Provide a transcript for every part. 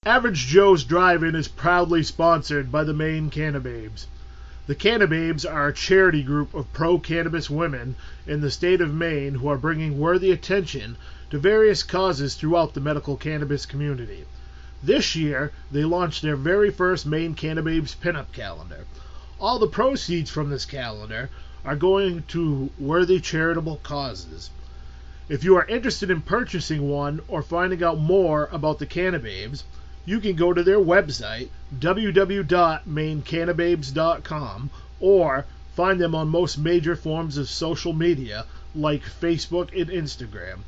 Average Joe's Drive-In is proudly sponsored by the Maine Cannababes. The Cannababes are a charity group of pro-cannabis women in the state of Maine who are bringing worthy attention to various causes throughout the medical cannabis community. This year, they launched their very first Maine Cannababes pinup calendar. All the proceeds from this calendar are going to worthy charitable causes. If you are interested in purchasing one or finding out more about the Cannababes, you can go to their website, www.mainecannababes.com, or find them on most major forms of social media like Facebook and Instagram.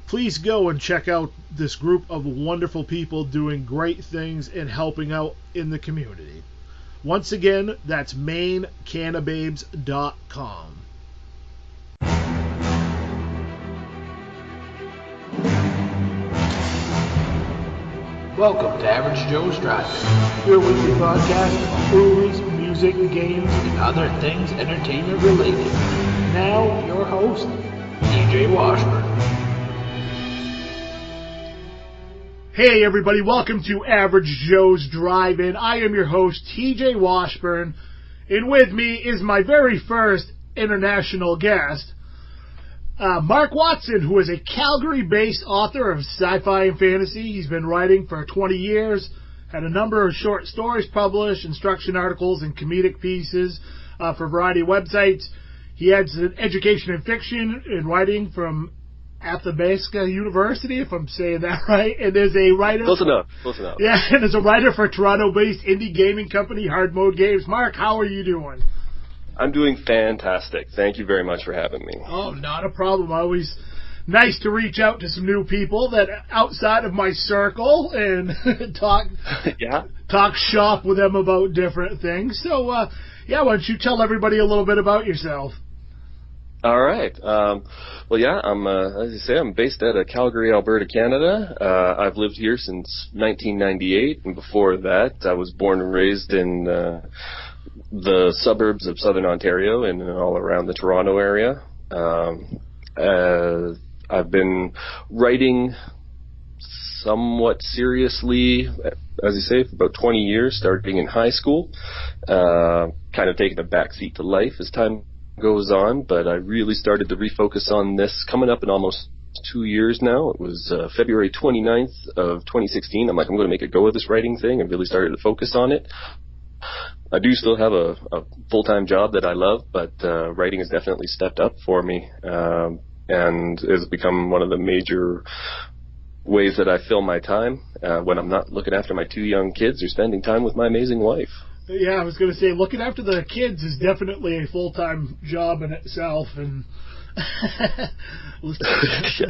Please go and check out this group of wonderful people doing great things and helping out in the community. Once again, that's mainecannababes.com. Welcome to Average Joe's Drive-In, your weekly podcast about movies, music, games, and other things entertainment related. Now, your host, TJ Washburn. Hey everybody, welcome to Average Joe's Drive-In. I am your host, TJ Washburn, and with me is my very first international guest, Marc Watson, who is a Calgary-based author of sci-fi and fantasy. He's been writing for 20 years, had a number of short stories published, instruction articles, and comedic pieces for a variety of websites. He has an education in fiction and writing from Athabasca University, if I'm saying that right. And there's a writer... Close enough. Yeah, and there's a writer for Toronto-based indie gaming company, Hard Mode Games. Marc, how are you doing? I'm doing fantastic. Thank you very much for having me. Oh, not a problem. Always nice to reach out to some new people that outside of my circle and talk shop with them about different things. So, why don't you tell everybody a little bit about yourself? All right. I'm, as you say, I'm based out of Calgary, Alberta, Canada. I've lived here since 1998, and before that, I was born and raised in the suburbs of southern Ontario and all around the Toronto area. I've been writing somewhat seriously, as you say, for about 20 years, starting in high school, kind of taking a backseat to life as time goes on, but I really started to refocus on this coming up in almost 2 years now. It was February 29th of 2016. I'm going to make a go of this writing thing, and really started to focus on it. I do still have a full-time job that I love, but writing has definitely stepped up for me, and has become one of the major ways that I fill my time when I'm not looking after my 2 young kids or spending time with my amazing wife. Yeah, I was going to say, looking after the kids is definitely a full-time job in itself. And Yes.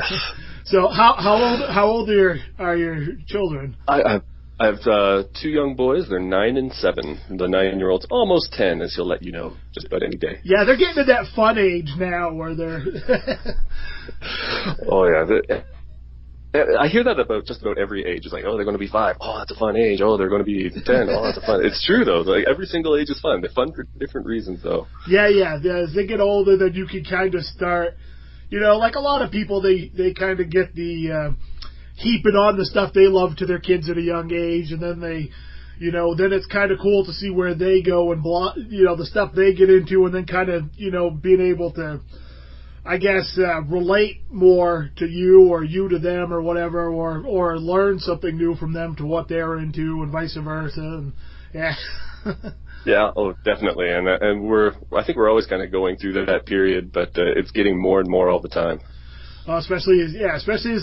So, how old are your children? I have 2 young boys. They're 9 and 7. The 9-year-old's almost 10, as he'll let you know just about any day. Yeah, they're getting to that fun age now where they're... Oh, yeah. I hear that about just about every age. It's like, oh, they're going to be 5. Oh, that's a fun age. Oh, they're going to be 10. Oh, that's a fun... It's true, though. Like, every single age is fun. They're fun for different reasons, though. Yeah. As they get older, then you can kind of start... like a lot of people, they kind of get the... heaping on the stuff they love to their kids at a young age, and then they, then it's kind of cool to see where they go and, the stuff they get into, and then kind of, being able to, I guess, relate more to you or you to them or whatever, or learn something new from them to what they're into and vice versa. And, yeah. Yeah, oh, definitely. And I think we're always kind of going through that period, but it's getting more and more all the time. Especially as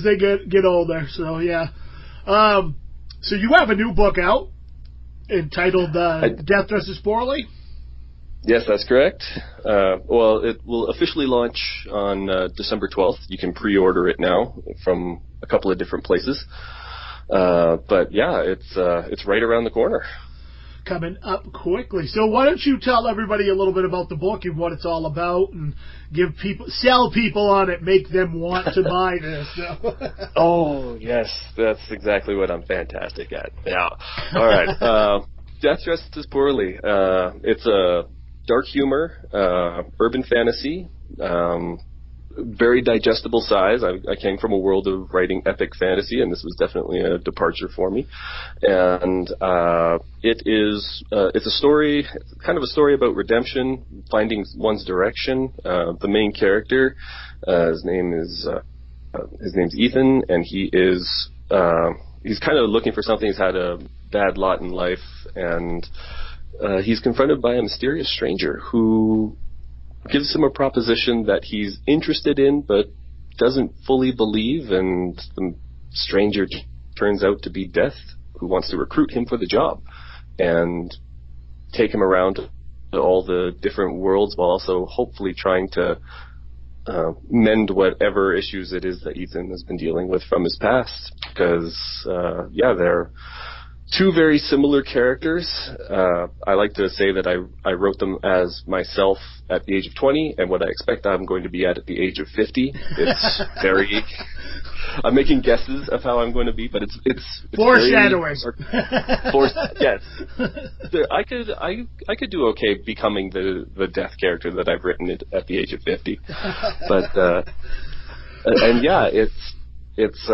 they get older. So yeah. So you have a new book out entitled "Death Dresses Poorly." Yes, that's correct. It will officially launch on December 12th. You can pre-order it now from a couple of different places. But yeah, it's right around the corner. Coming up quickly. So why don't you tell everybody a little bit about the book and what it's all about, and sell people on it, make them want to buy this. Oh, yes, that's exactly what I'm fantastic at. Yeah. All right. Death Dresses Poorly. It's a dark humor, urban fantasy, very digestible size. I came from a world of writing epic fantasy, and this was definitely a departure for me. And it's a story, kind of a story about redemption, finding one's direction. The main character, his name's Ethan, and he's kind of looking for something. He's had a bad lot in life, and he's confronted by a mysterious stranger who gives him a proposition that he's interested in but doesn't fully believe, and the stranger turns out to be Death, who wants to recruit him for the job and take him around to all the different worlds while also hopefully trying to mend whatever issues it is that Ethan has been dealing with from his past. Because, they're two very similar characters. I like to say that I wrote them as myself at the age of 20 and what I expect I'm going to be at the age of 50. It's very... I'm making guesses of how I'm going to be, but it's foreshadowing. Yes. I could do okay becoming the Death character that I've written at the age of 50. But it's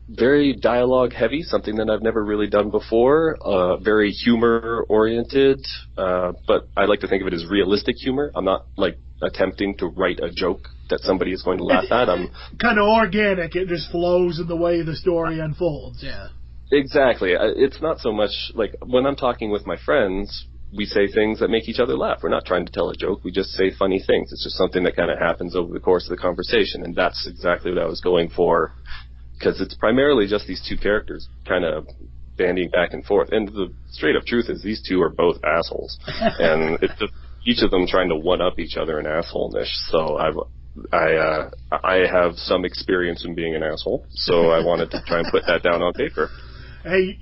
very dialogue heavy, something that I've never really done before. Very humor oriented, but I like to think of it as realistic humor. I'm not like attempting to write a joke that somebody is going to laugh at. I'm kind of organic. It just flows in the way the story unfolds. Yeah, exactly. It's not so much like when I'm talking with my friends, we say things that make each other laugh. We're not trying to tell a joke. We just say funny things. It's just something that kind of happens over the course of the conversation, and that's exactly what I was going for. Because it's primarily just these two characters kind of bandying back and forth. And the straight up truth is these two are both assholes. And it's just each of them trying to one-up each other in assholeness. So I have some experience in being an asshole. So I wanted to try and put that down on paper. Hey,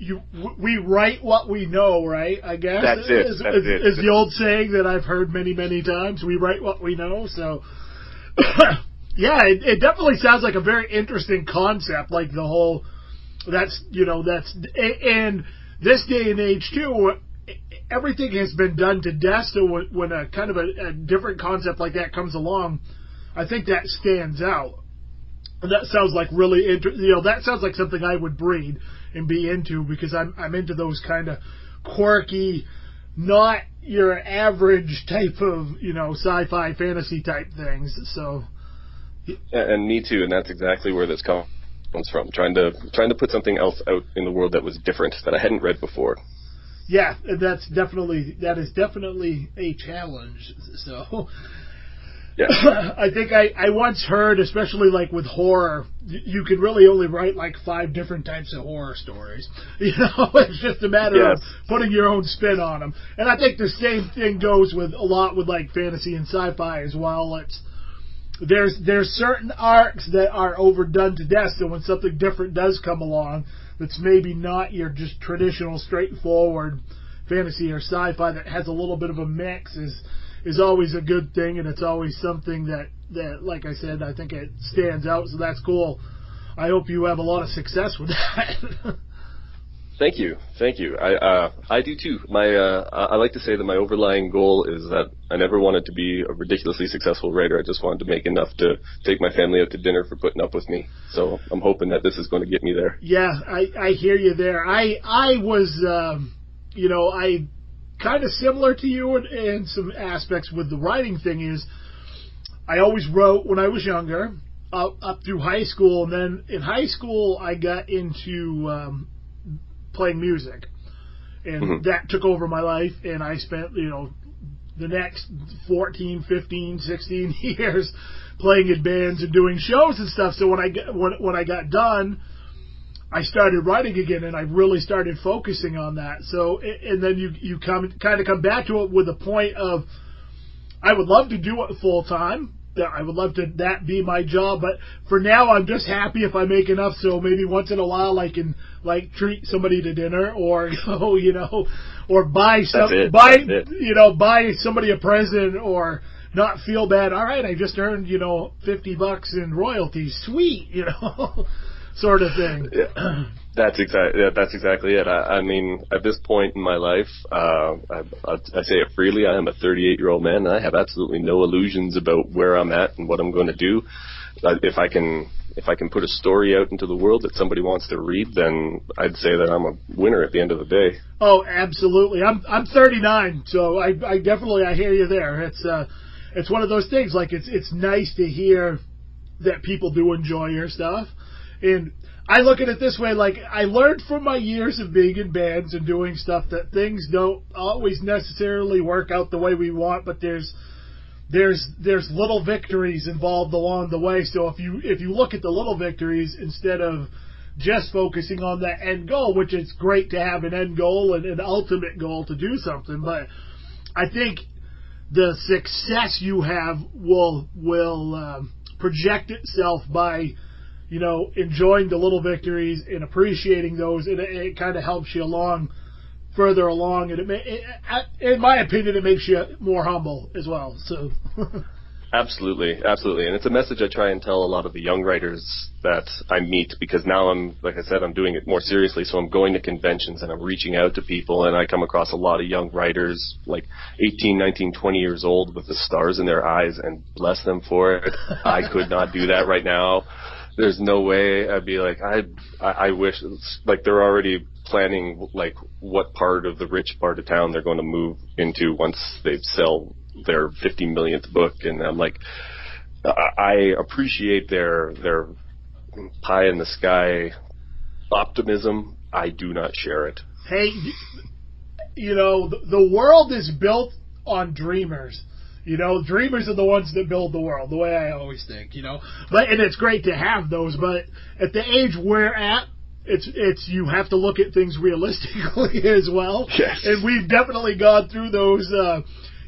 we write what we know, right? I guess. That's it. Is the old saying that I've heard many, many times. We write what we know, so... Yeah, it definitely sounds like a very interesting concept, like the whole, and this day and age too, everything has been done to death, so when a kind of a different concept like that comes along, I think that stands out. And that sounds like really that sounds like something I would breed and be into, because I'm into those kind of quirky, not your average type of, sci-fi fantasy type things, so... And me too, and that's exactly where this comes from. Trying to put something else out in the world that was different, that I hadn't read before. Yeah, and that is definitely a challenge. So, yeah. I think I once heard, especially like with horror, you can really only write like 5 different types of horror stories. It's just a matter of putting your own spin on them. And I think the same thing goes with a lot with like fantasy and sci-fi as well. There's certain arcs that are overdone to death, so when something different does come along that's maybe not your just traditional straightforward fantasy or sci-fi that has a little bit of a mix is always a good thing, and it's always something that like I said, I think it stands out, so that's cool. I hope you have a lot of success with that. Thank you. I do too. I like to say that my overlying goal is that I never wanted to be a ridiculously successful writer. I just wanted to make enough to take my family out to dinner for putting up with me. So I'm hoping that this is going to get me there. Yeah, I hear you there. I was, I kind of similar to you in some aspects with the writing thing is I always wrote when I was younger, up through high school, and then in high school I got into playing music, and that took over my life, and I spent the next 14, 15, 16 years playing in bands and doing shows and stuff. So when I got done, I started writing again, and I really started focusing on that. So and then you come back to it with a point of I would love to do it full time. I would love to that be my job, but for now I'm just happy if I make enough, so maybe once in a while I can treat somebody to dinner, or or buy somebody a present, or not feel bad. All right, I just earned $50 in royalties, sweet, sort of thing. Yeah. That's exactly it. I mean, at this point in my life, I say it freely. I am a 38-year-old man, and I have absolutely no illusions about where I'm at and what I'm going to do. If I can put a story out into the world that somebody wants to read, then I'd say that I'm a winner at the end of the day. Oh, absolutely. I'm 39, so I definitely I hear you there. It's one of those things. Like it's nice to hear that people do enjoy your stuff, and I look at it this way, like I learned from my years of being in bands and doing stuff that things don't always necessarily work out the way we want, but there's little victories involved along the way. So if you look at the little victories instead of just focusing on that end goal, which is great to have an end goal and an ultimate goal to do something, but I think the success you have will project itself by, enjoying the little victories and appreciating those, and it kind of helps you further along, and in my opinion, it makes you more humble as well. So, absolutely, and it's a message I try and tell a lot of the young writers that I meet, because now I'm doing it more seriously. So I'm going to conventions and I'm reaching out to people, and I come across a lot of young writers, like 18, 19, 20 years old, with the stars in their eyes, and bless them for it. I could not do that right now. There's no way. I'd be like, I wish, like, they're already planning, like, what part of the rich part of town they're going to move into once they sell their 50 millionth book. And I'm like, I appreciate their pie in the sky optimism. I do not share it. Hey, the world is built on dreamers. Dreamers are the ones that build the world, the way I always think, and it's great to have those, but at the age we're at, it's you have to look at things realistically as well. Yes. And we've definitely gone through those,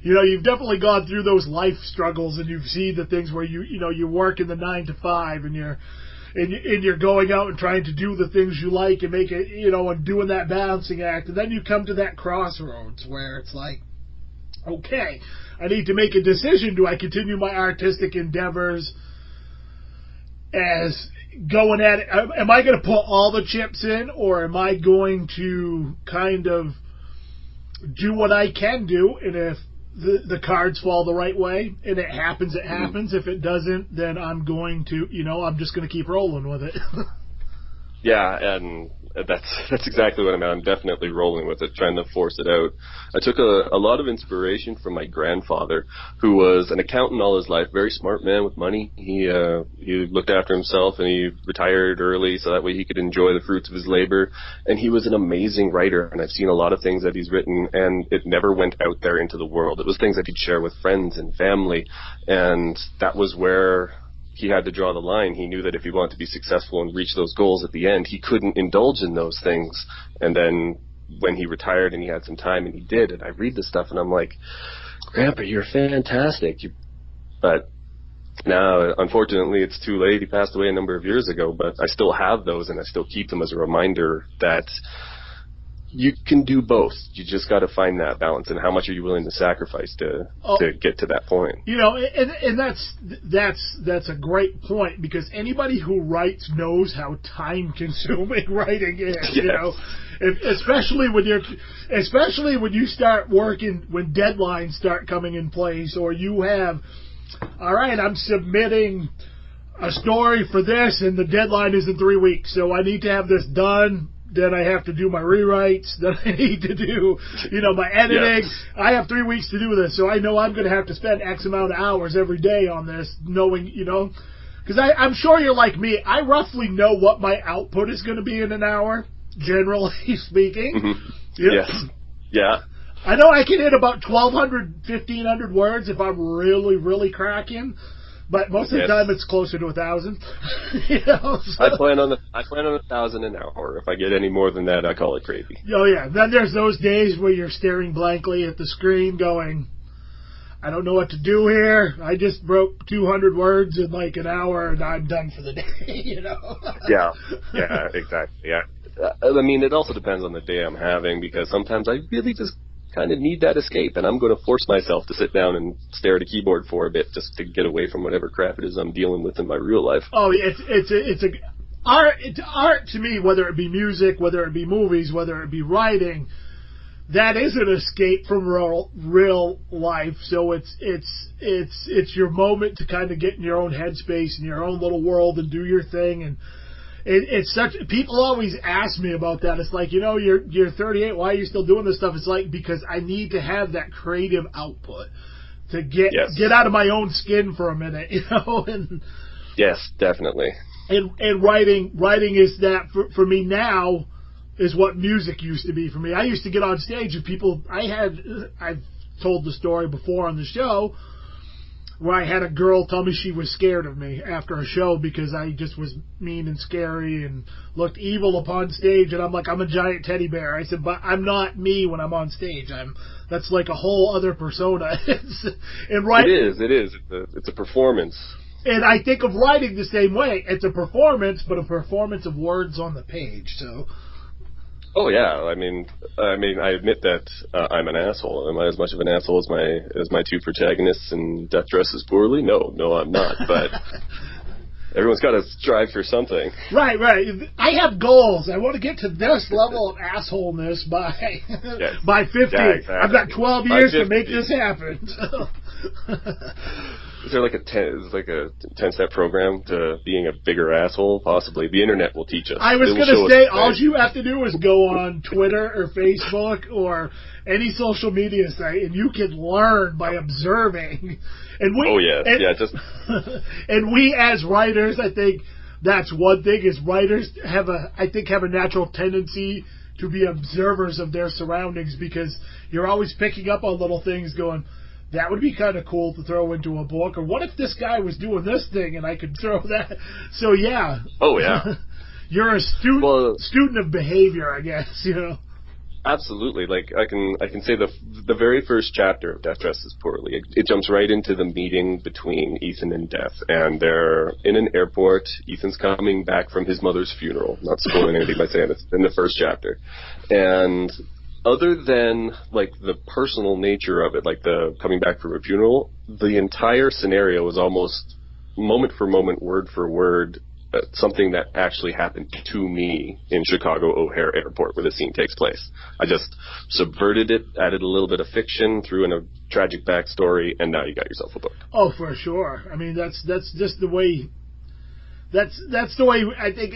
you've definitely gone through those life struggles, and you've seen the things where you work in the 9 to 5, and you're going out and trying to do the things you like and make it, and doing that balancing act, and then you come to that crossroads where it's like, okay, I need to make a decision. Do I continue my artistic endeavors as going at it? Am I going to put all the chips in, or am I going to kind of do what I can do? And if the cards fall the right way and it happens, it happens. If it doesn't, then I'm going to, I'm just going to keep rolling with it. Yeah, and that's exactly what I'm definitely rolling with it, trying to force it out. I took a lot of inspiration from my grandfather, who was an accountant all his life, very smart man with money. He looked after himself, and he retired early so that way he could enjoy the fruits of his labor. And he was an amazing writer, and I've seen a lot of things that he's written, and it never went out there into the world. It was things that he'd share with friends and family, and that was where he had to draw the line. He knew that if he wanted to be successful and reach those goals at the end, he couldn't indulge in those things. And then when he retired and he had some time, and he did, and I read this stuff and I'm like, Grandpa, you're fantastic. But now, unfortunately, it's too late. He passed away a number of years ago, but I still have those, and I still keep them as a reminder that you can do both. You just got to find that balance, and how much are you willing to sacrifice to get to that point? And that's a great point, because anybody who writes knows how time-consuming writing is. Yes. Especially when you start working, when deadlines start coming in place, or you have, all right, I'm submitting a story for this, and the deadline is in 3 weeks, so I need to have this done. Then I have to do my rewrites. Then I need to do, my editing. Yes. I have 3 weeks to do this, so I know I'm going to have to spend X amount of hours every day on this, knowing, because I'm sure you're like me. I roughly know what my output is going to be in an hour, generally speaking. Mm-hmm. Yes. Yeah. I know I can hit about 1,200, 1,500 words if I'm really, really cracking. But most of the time, it's closer to 1,000. So. I plan on 1,000 an hour. If I get any more than that, I call it crazy. Oh yeah. Then there's those days where you're staring blankly at the screen, going, "I don't know what to do here. I just broke 200 words in like an hour, and I'm done for the day." Yeah. Yeah. Exactly. Yeah. I mean, it also depends on the day I'm having, because sometimes I really just kind of need that escape, and I'm going to force myself to sit down and stare at a keyboard for a bit just to get away from whatever crap it is I'm dealing with in my real life. Oh, art to me, whether it be music, whether it be movies, whether it be writing, that is an escape from real life. So it's your moment to kind of get in your own headspace in your own little world and do your thing. And it's such, people always ask me about that. It's like, you're 38. Why are you still doing this stuff? It's like, because I need to have that creative output to get out of my own skin for a minute, And yes, definitely. And writing is that for me now is what music used to be for me. I used to get on stage and I've told the story before on the show where I had a girl tell me she was scared of me after a show because I just was mean and scary and looked evil upon stage. And I'm like, I'm a giant teddy bear. I said, but I'm not me when I'm on stage. That's like a whole other persona. It is. It's a performance. And I think of writing the same way. It's a performance, but a performance of words on the page. So. Oh yeah, I mean, I admit that I'm an asshole. Am I as much of an asshole as my two protagonists in Death Dresses Poorly? No, I'm not. But everyone's got to strive for something. Right. I have goals. I want to get to this level of assholeness by 50. Yeah, exactly. I've got 12 years to make this happen. Is there like a 10-step program to being a bigger asshole? Possibly. The internet will teach us. I was going to say, all you have to do is go on Twitter or Facebook or any social media site, and you can learn by observing. And and we as writers, I think that's one thing, is writers have a natural tendency to be observers of their surroundings, because you're always picking up on little things going, that would be kind of cool to throw into a book. Or what if this guy was doing this thing and I could throw that? So, yeah. Oh, yeah. You're a student of behavior, I guess, Absolutely. Like, I can say the very first chapter of Death Dresses Poorly, it jumps right into the meeting between Ethan and Death. And they're in an airport. Ethan's coming back from his mother's funeral. Not spoiling anything by saying it's in the first chapter. And other than, like, the personal nature of it, like the coming back from a funeral, the entire scenario is almost moment for moment, word for word, something that actually happened to me in Chicago O'Hare Airport where the scene takes place. I just subverted it, added a little bit of fiction, threw in a tragic backstory, and now you got yourself a book. Oh, for sure. I mean, that's just the way... That's the way I think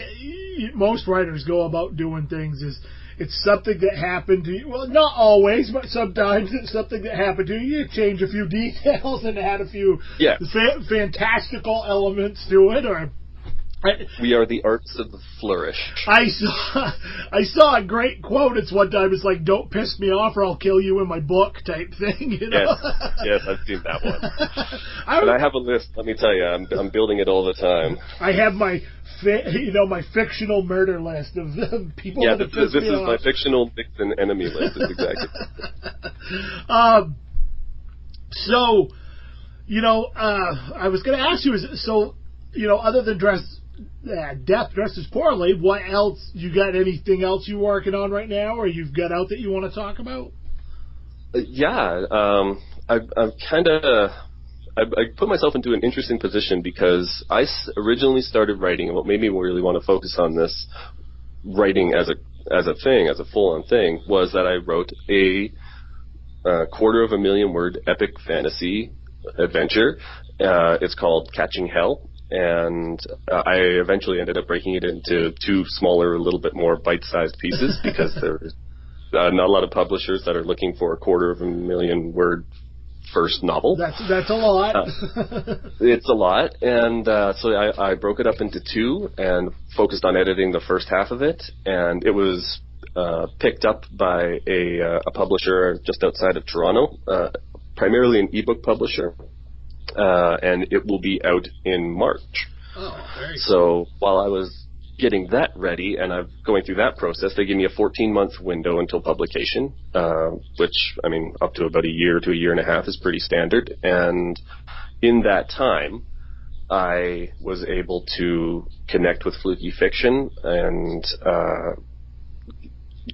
most writers go about doing things, is it's something that happened to you. Well, not always, but sometimes it's something that happened to you. You change a few details and add a few fantastical elements to it. We are the arts of the flourish. I saw a great quote. It's one time. It's like, "Don't piss me off, or I'll kill you in my book," type thing. Yes, I've seen that one. And I have a list. Let me tell you, I'm building it all the time. I have my my fictional murder list of people. Yeah, that this is my fictional victim enemy list. It's exactly. So, I was going to ask you, other than Death Dresses Poorly, what else? You got anything else you working on right now, or you've got out that you want to talk about? I put myself into an interesting position because I originally started writing, and what made me really want to focus on this writing as a full-on thing, was that I wrote a 250,000 word epic fantasy adventure. It's called Catching Hell. And I eventually ended up breaking it into two smaller, a little bit more bite-sized pieces because there's not a lot of publishers that are looking for a 250,000 word first novel. That's a lot. It's a lot, and so I broke it up into two and focused on editing the first half of it, and it was picked up by a publisher just outside of Toronto, primarily an ebook publisher. And it will be out in March. Oh, very cool. So while I was getting that ready and I'm going through that process, they gave me a 14-month window until publication, which, I mean, up to about a year to a year and a half is pretty standard. And in that time, I was able to connect with Fluky Fiction and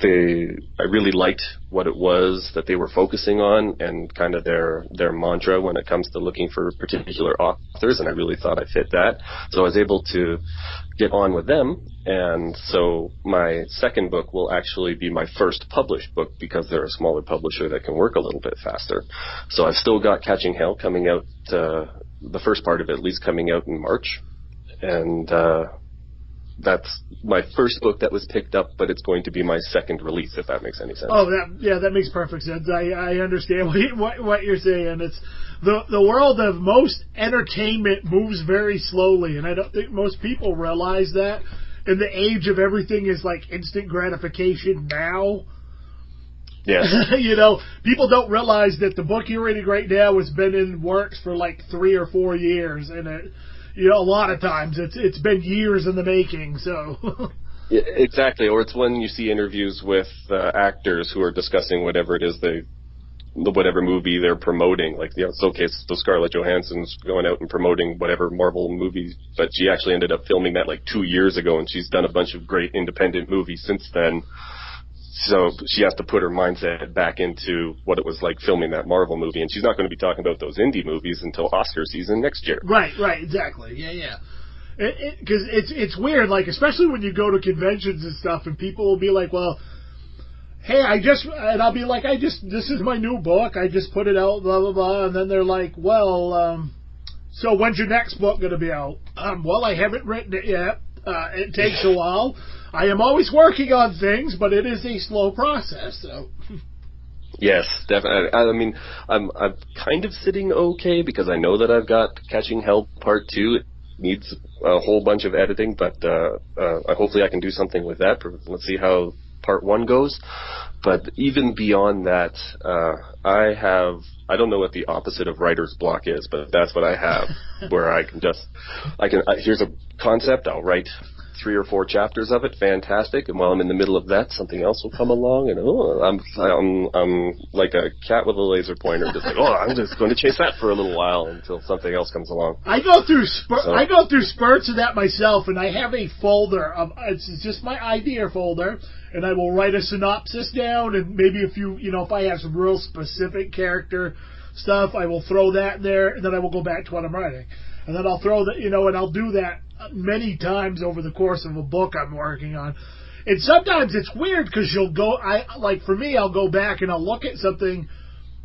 I really liked what it was that they were focusing on and kind of their mantra when it comes to looking for particular authors, and I really thought I fit that. So I was able to get on with them, and so my second book will actually be my first published book because they're a smaller publisher that can work a little bit faster. So I've still got Catching Hell coming out, the first part of it at least coming out in March, and that's my first book that was picked up, but it's going to be my second release, if that makes any sense. Oh, that makes perfect sense. I understand what you're saying. It's the world of most entertainment moves very slowly, and I don't think most people realize that. In the age of everything is like instant gratification now. Yes. People don't realize that the book you're reading right now has been in works for like 3 or 4 years, and a lot of times it's been years in the making. So. Yeah, exactly. Or it's when you see interviews with actors who are discussing whatever it is whatever movie they're promoting. Like, it's okay, so Scarlett Johansson's going out and promoting whatever Marvel movie, but she actually ended up filming that like 2 years ago, and she's done a bunch of great independent movies since then. So she has to put her mindset back into what it was like filming that Marvel movie, and she's not going to be talking about those indie movies until Oscar season next year. Right, exactly. Yeah. Because it's weird, like, especially when you go to conventions and stuff, and people will be like, well, hey, and I'll be like, this is my new book, I just put it out, blah, blah, blah, and then they're like, well, so when's your next book going to be out? Well, I haven't written it yet. It takes a while. I am always working on things, but it is a slow process, so. Yes, definitely. I mean, I'm kind of sitting okay because I know that I've got Catching Hell Part 2. It needs a whole bunch of editing, but hopefully I can do something with that. Let's see how Part 1 goes. But even beyond that, I don't know what the opposite of writer's block is, but that's what I have, where here's a concept, I'll write 3 or 4 chapters of it, fantastic, and while I'm in the middle of that, something else will come along, and I'm like a cat with a laser pointer, just like, I'm just going to chase that for a little while until something else comes along. I go through spurts of that myself, and I have a folder of, it's just my idea folder, and I will write a synopsis down, and maybe a few, if I have some real specific character stuff, I will throw that in there, and then I will go back to what I'm writing. And then I'll throw that, and I'll do that many times over the course of a book I'm working on. And sometimes it's weird because for me, I'll go back and I'll look at something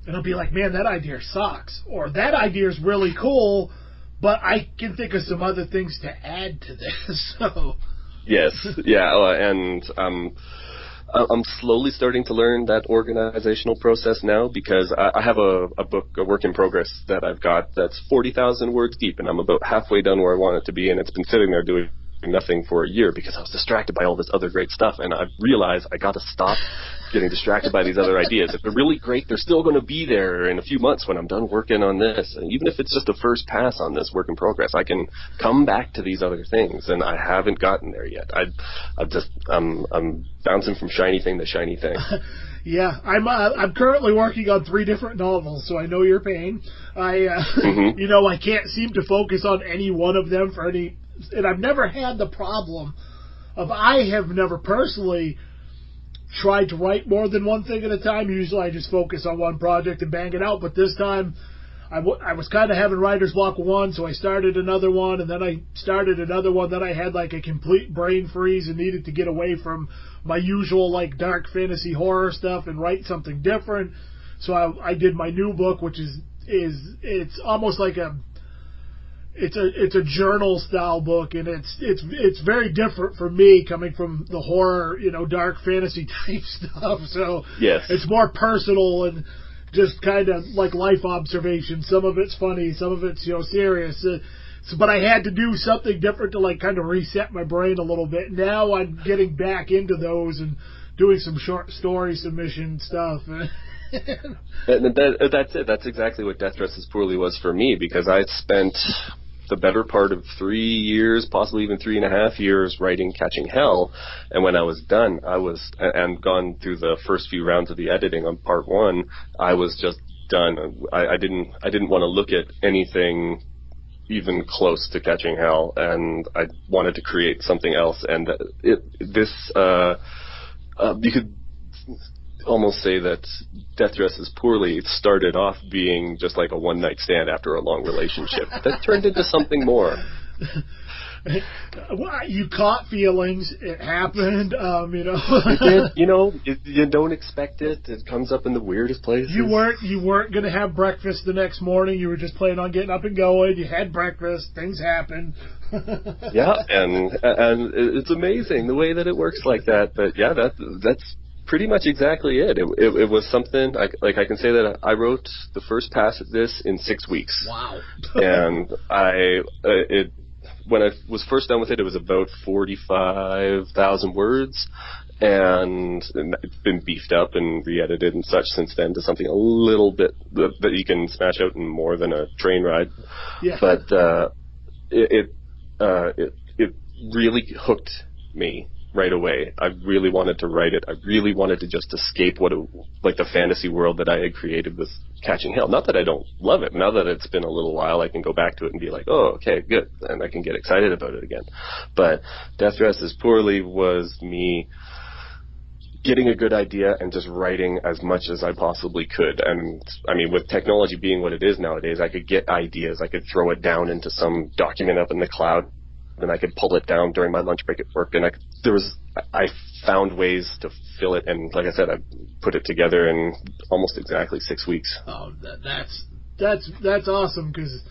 and I'll be like, man, that idea sucks. Or that idea is really cool, but I can think of some other things to add to this. So. Yes, yeah, and I'm slowly starting to learn that organizational process now because I have a book, a work in progress that I've got that's 40,000 words deep, and I'm about halfway done where I want it to be, and it's been sitting there doing nothing for a year because I was distracted by all this other great stuff, and I realized I got to stop getting distracted by these other ideas. If they're really great, they're still going to be there in a few months when I'm done working on this, and even if it's just a first pass on this work in progress, I can come back to these other things, and I haven't gotten there yet. I'm bouncing from shiny thing to shiny thing. Yeah, I'm currently working on 3 different novels, so I know your pain. I can't seem to focus on any one of them and I've never had the problem of, I have never personally tried to write more than one thing at a time. Usually I just focus on one project and bang it out, but this time I was kind of having writer's block with one, so I started another one, and then I started another one, then I had like a complete brain freeze and needed to get away from my usual like dark fantasy horror stuff and write something different. So I did my new book, which it's almost like it's a journal style book, and it's very different for me coming from the horror, dark fantasy type stuff. So yes, it's more personal and just kind of like life observation. Some of it's funny, some of it's serious. But I had to do something different to like kind of reset my brain a little bit. Now I'm getting back into those and doing some short story submission stuff. That's it. That's exactly what Death Dresses Poorly was for me, because I spent the better part of 3 years, possibly even 3.5 years, writing Catching Hell, and when I was done, and gone through the first few rounds of the editing on Part 1, I was just done. I didn't want to look at anything even close to Catching Hell, and I wanted to create something else. And almost say that Death Dresses Poorly started off being just like a one-night stand after a long relationship. That turned into something more. Well, you caught feelings. It happened. It did. You don't expect it. It comes up in the weirdest places. You weren't going to have breakfast the next morning. You were just planning on getting up and going. You had breakfast. Things happened. Yeah, and it's amazing the way that it works like that. But yeah, that's pretty much exactly it. It was something I can say that I wrote the first pass of this in 6 weeks. Wow. And when I was first done with it, it was about 45,000 words, and it's been beefed up and re-edited and such since then to something a little bit that you can smash out in more than a train ride. Yeah. But it really hooked me right away. I really wanted to write it. I really wanted to just escape the fantasy world that I had created with Catching Hell. Not that I don't love it. Now that it's been a little while, I can go back to it and be like, oh, okay, good. And I can get excited about it again. But Death Dresses Poorly was me getting a good idea and just writing as much as I possibly could. And I mean, with technology being what it is nowadays, I could get ideas. I could throw it down into some document up in the cloud, and I could pull it down during my lunch break at work. And I found ways to fill it. And like I said, I put it together in almost exactly 6 weeks. Oh, that's awesome, because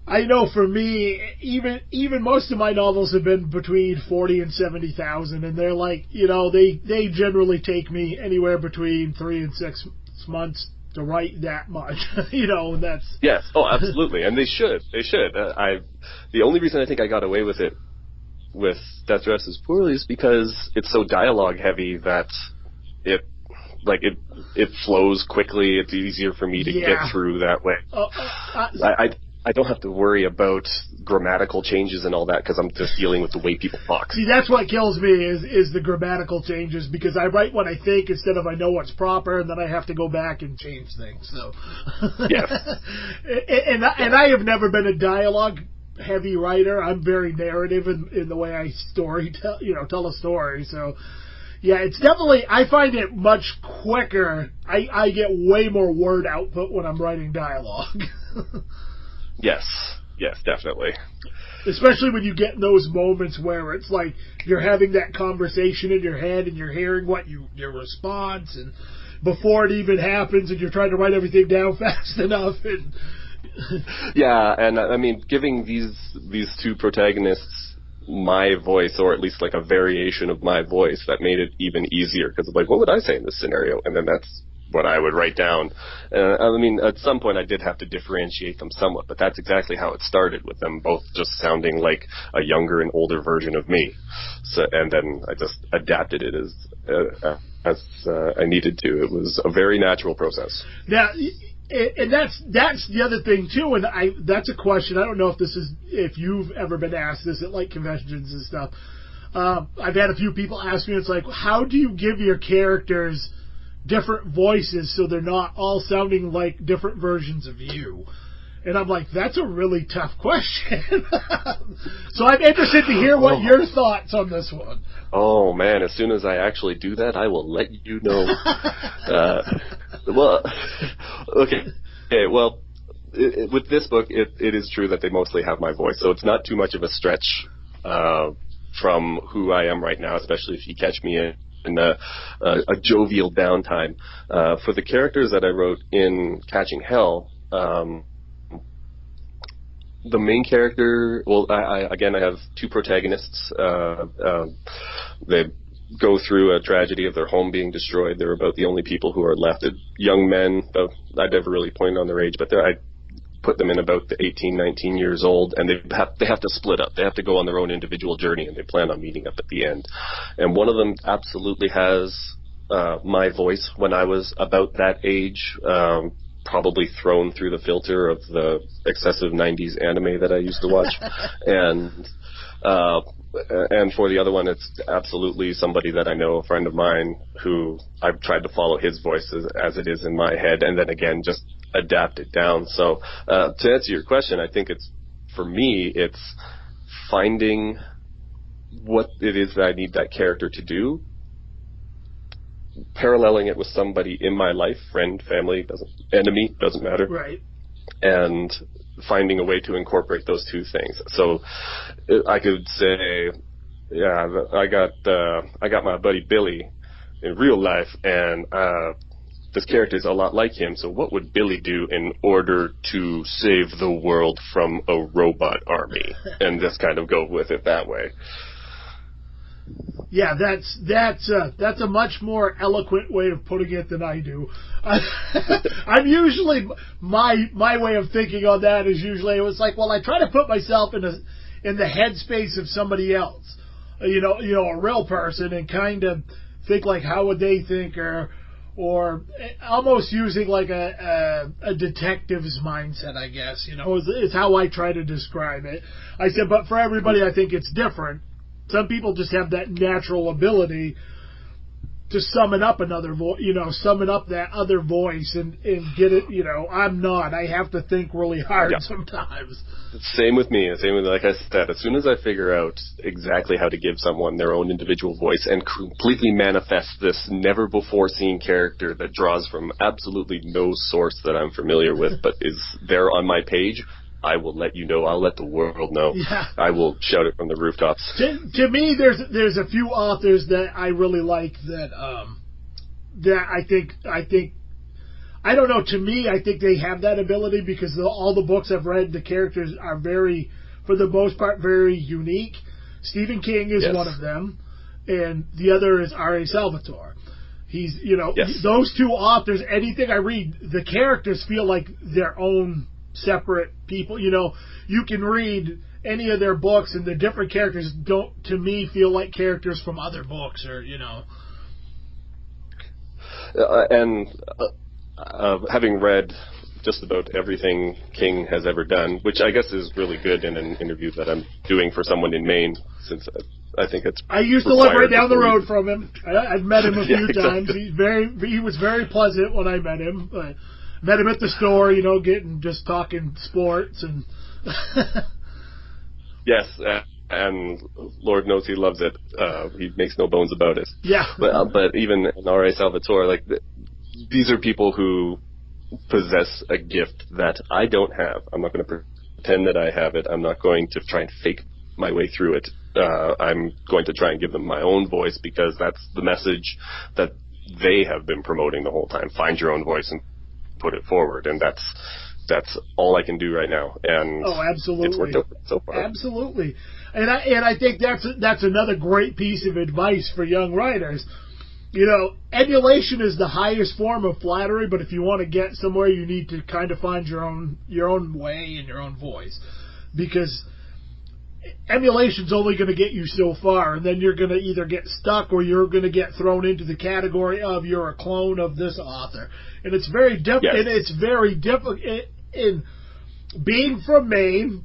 I know for me, even most of my novels have been between 40 and 70,000, and they're like, they generally take me anywhere between 3 and 6 months to write that much, and that's... Yes, oh, absolutely, and they should. The only reason I think I got away with it with Death Dresses Poorly is because it's so dialogue heavy that it flows quickly. It's easier for me to get through that way. I don't have to worry about grammatical changes and all that because I'm just dealing with the way people talk. See, that's what kills me is the grammatical changes, because I write what I think instead of I know what's proper, and then I have to go back and change things. So, yes. and I have never been a dialogue heavy writer. I'm very narrative in the way I tell a story. So, yeah, it's definitely, I find it much quicker. I get way more word output when I'm writing dialogue. Yes, definitely. Especially when you get in those moments where it's like you're having that conversation in your head and you're hearing your response, and before it even happens, and you're trying to write everything down fast enough. And yeah, and I mean, giving these two protagonists my voice, or at least like a variation of my voice, that made it even easier, because I'm like, what would I say in this scenario? And then that's what I would write down. I mean, at some point I did have to differentiate them somewhat, but that's exactly how it started, with them both just sounding like a younger and older version of me. So, and then I just adapted it as I needed to. It was a very natural process. Now, and that's the other thing too. And that's a question. I don't know if you've ever been asked this at like conventions and stuff. I've had a few people ask me. It's like, how do you give your characters different voices so they're not all sounding like different versions of you? And I'm like, that's a really tough question. So I'm interested to hear what your thoughts on this one. Oh man, as soon as I actually do that, I will let you know. Well, okay. Well, with this book, it is true that they mostly have my voice, so it's not too much of a stretch from who I am right now, especially if you catch me in a jovial downtime. For the characters that I wrote in Catching Hell, the main character, well, I have two protagonists. They go through a tragedy of their home being destroyed. They're about the only people who are left. Young men, I'd never really pointed on their age, but I put them in about the 18, 19 years old, and they have to split up. They have to go on their own individual journey, and they plan on meeting up at the end. And one of them absolutely has my voice when I was about that age, probably thrown through the filter of the excessive 90s anime that I used to watch. And for the other one, it's absolutely somebody that I know, a friend of mine, who I've tried to follow his voice as it is in my head, and then again just adapt it down. So to answer your question, I think for me it's finding what it is that I need that character to do, paralleling it with somebody in my life, friend, family, enemy, doesn't matter. Right. And finding a way to incorporate those two things. So I could say, yeah, I got my buddy Billy in real life, and this character is a lot like him. So what would Billy do in order to save the world from a robot army? And just kind of go with it that way. Yeah, that's a much more eloquent way of putting it than I do. I'm usually my way of thinking on that is usually it was like, well, I try to put myself in the headspace of somebody else, you know, a real person, and kind of think like how would they think, or almost using like a detective's mindset, I guess, you know, is how I try to describe it. I said, but for everybody, I think it's different. Some people just have that natural ability to summon up another voice, you know, summon up that other voice and get it, you know. I'm not. I have to think really hard sometimes. Same with me. Like I said, as soon as I figure out exactly how to give someone their own individual voice and completely manifest this never-before-seen character that draws from absolutely no source that I'm familiar with but is there on my page, I will let you know. I'll let the world know. Yeah. I will shout it from the rooftops. To me, there's a few authors that I really like that I think I don't know. To me, I think they have that ability because all the books I've read, the characters are very, for the most part, very unique. Stephen King is one of them, and the other is R.A. Salvatore. He's, you know, those two authors. Anything I read, the characters feel like their own separate people. You know, you can read any of their books and the different characters don't, to me, feel like characters from other books, or, you know. Having read just about everything King has ever done, which I guess is really good in an interview that I'm doing for someone in Maine, since I think it's I used to live right down the road from him. I've met him a few times. He was very pleasant when I met him. Met him at the store, you know, just talking sports and. Yes, and Lord knows he loves it. He makes no bones about it. Yeah. But even R.A. Salvatore, like these are people who possess a gift that I don't have. I'm not going to pretend that I have it. I'm not going to try and fake my way through it. I'm going to try and give them my own voice because that's the message that they have been promoting the whole time. Find your own voice and put it forward, and that's all I can do right now. And absolutely, it's worked out so far. Absolutely, and I think that's another great piece of advice for young writers. You know, emulation is the highest form of flattery, but if you want to get somewhere, you need to kind of find your own way and your own voice, because emulation's only going to get you so far, and then you're going to either get stuck or you're going to get thrown into the category of you're a clone of this author. And it's very difficult. Yes. And it's very difficult. In being from Maine,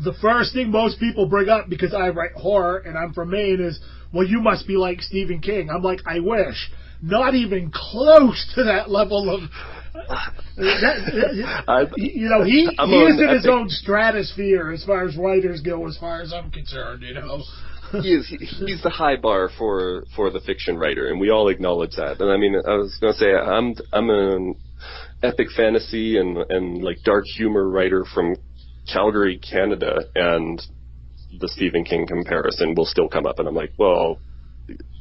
the first thing most people bring up, because I write horror and I'm from Maine, is, well, you must be like Stephen King. I'm like, I wish. Not even close to that level of... you know, he is in his own stratosphere as far as writers go, as far as I'm concerned, you know. He's the high bar for the fiction writer, and we all acknowledge that. And I mean, I was going to say, I'm an epic fantasy and like dark humor writer from Calgary, Canada, and the Stephen King comparison will still come up, and I'm like, well,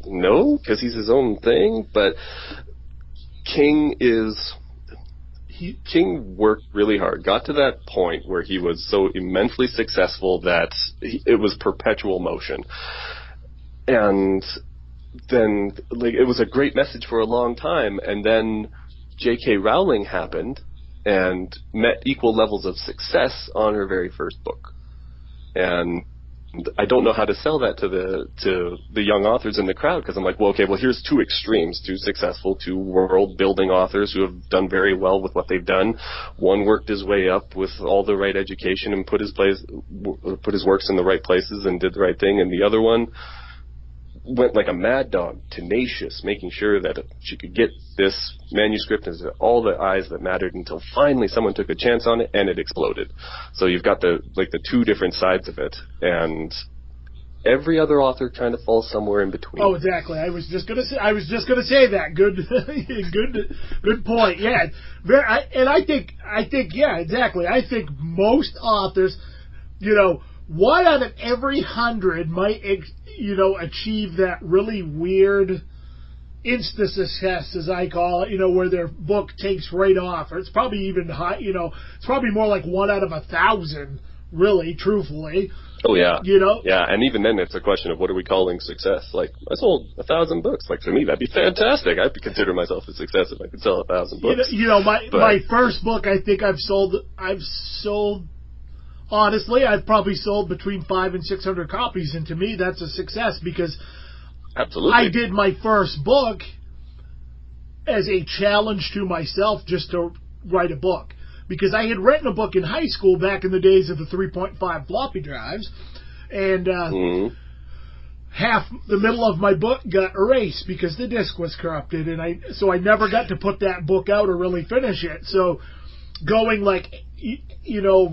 no, because he's his own thing. But King worked really hard, got to that point where he was so immensely successful that it was perpetual motion. And then, like, it was a great message for a long time, and then J.K. Rowling happened and met equal levels of success on her very first book. And I don't know how to sell that to the young authors in the crowd, because I'm like, well, okay, well, here's two extremes, two successful, two world-building authors who have done very well with what they've done. One worked his way up with all the right education and put his works in the right places and did the right thing, and the other one went like a mad dog, tenacious, making sure that she could get this manuscript into all the eyes that mattered, until finally someone took a chance on it and it exploded. So you've got the two different sides of it, and every other author kind of falls somewhere in between. Oh, exactly. I was just gonna say that. Good, good point. Yeah, I think, yeah, exactly. I think most authors, one out of every 100 might, achieve that really weird insta success, as I call it, where their book takes right off. Or it's probably even high, it's probably more like 1 out of 1,000, really, truthfully. Oh, yeah. Yeah, and even then it's a question of what are we calling success? Like, I sold 1,000 books. Like, to me, that'd be fantastic. I'd consider myself a success if I could sell 1,000 books. My first book, I think I've sold, honestly, I've probably sold between 500 and 600 copies, and to me, that's a success because absolutely, I did my first book as a challenge to myself just to write a book. Because I had written a book in high school back in the days of the 3.5 floppy drives, and half the middle of my book got erased because the disc was corrupted, and so I never got to put that book out or really finish it. So going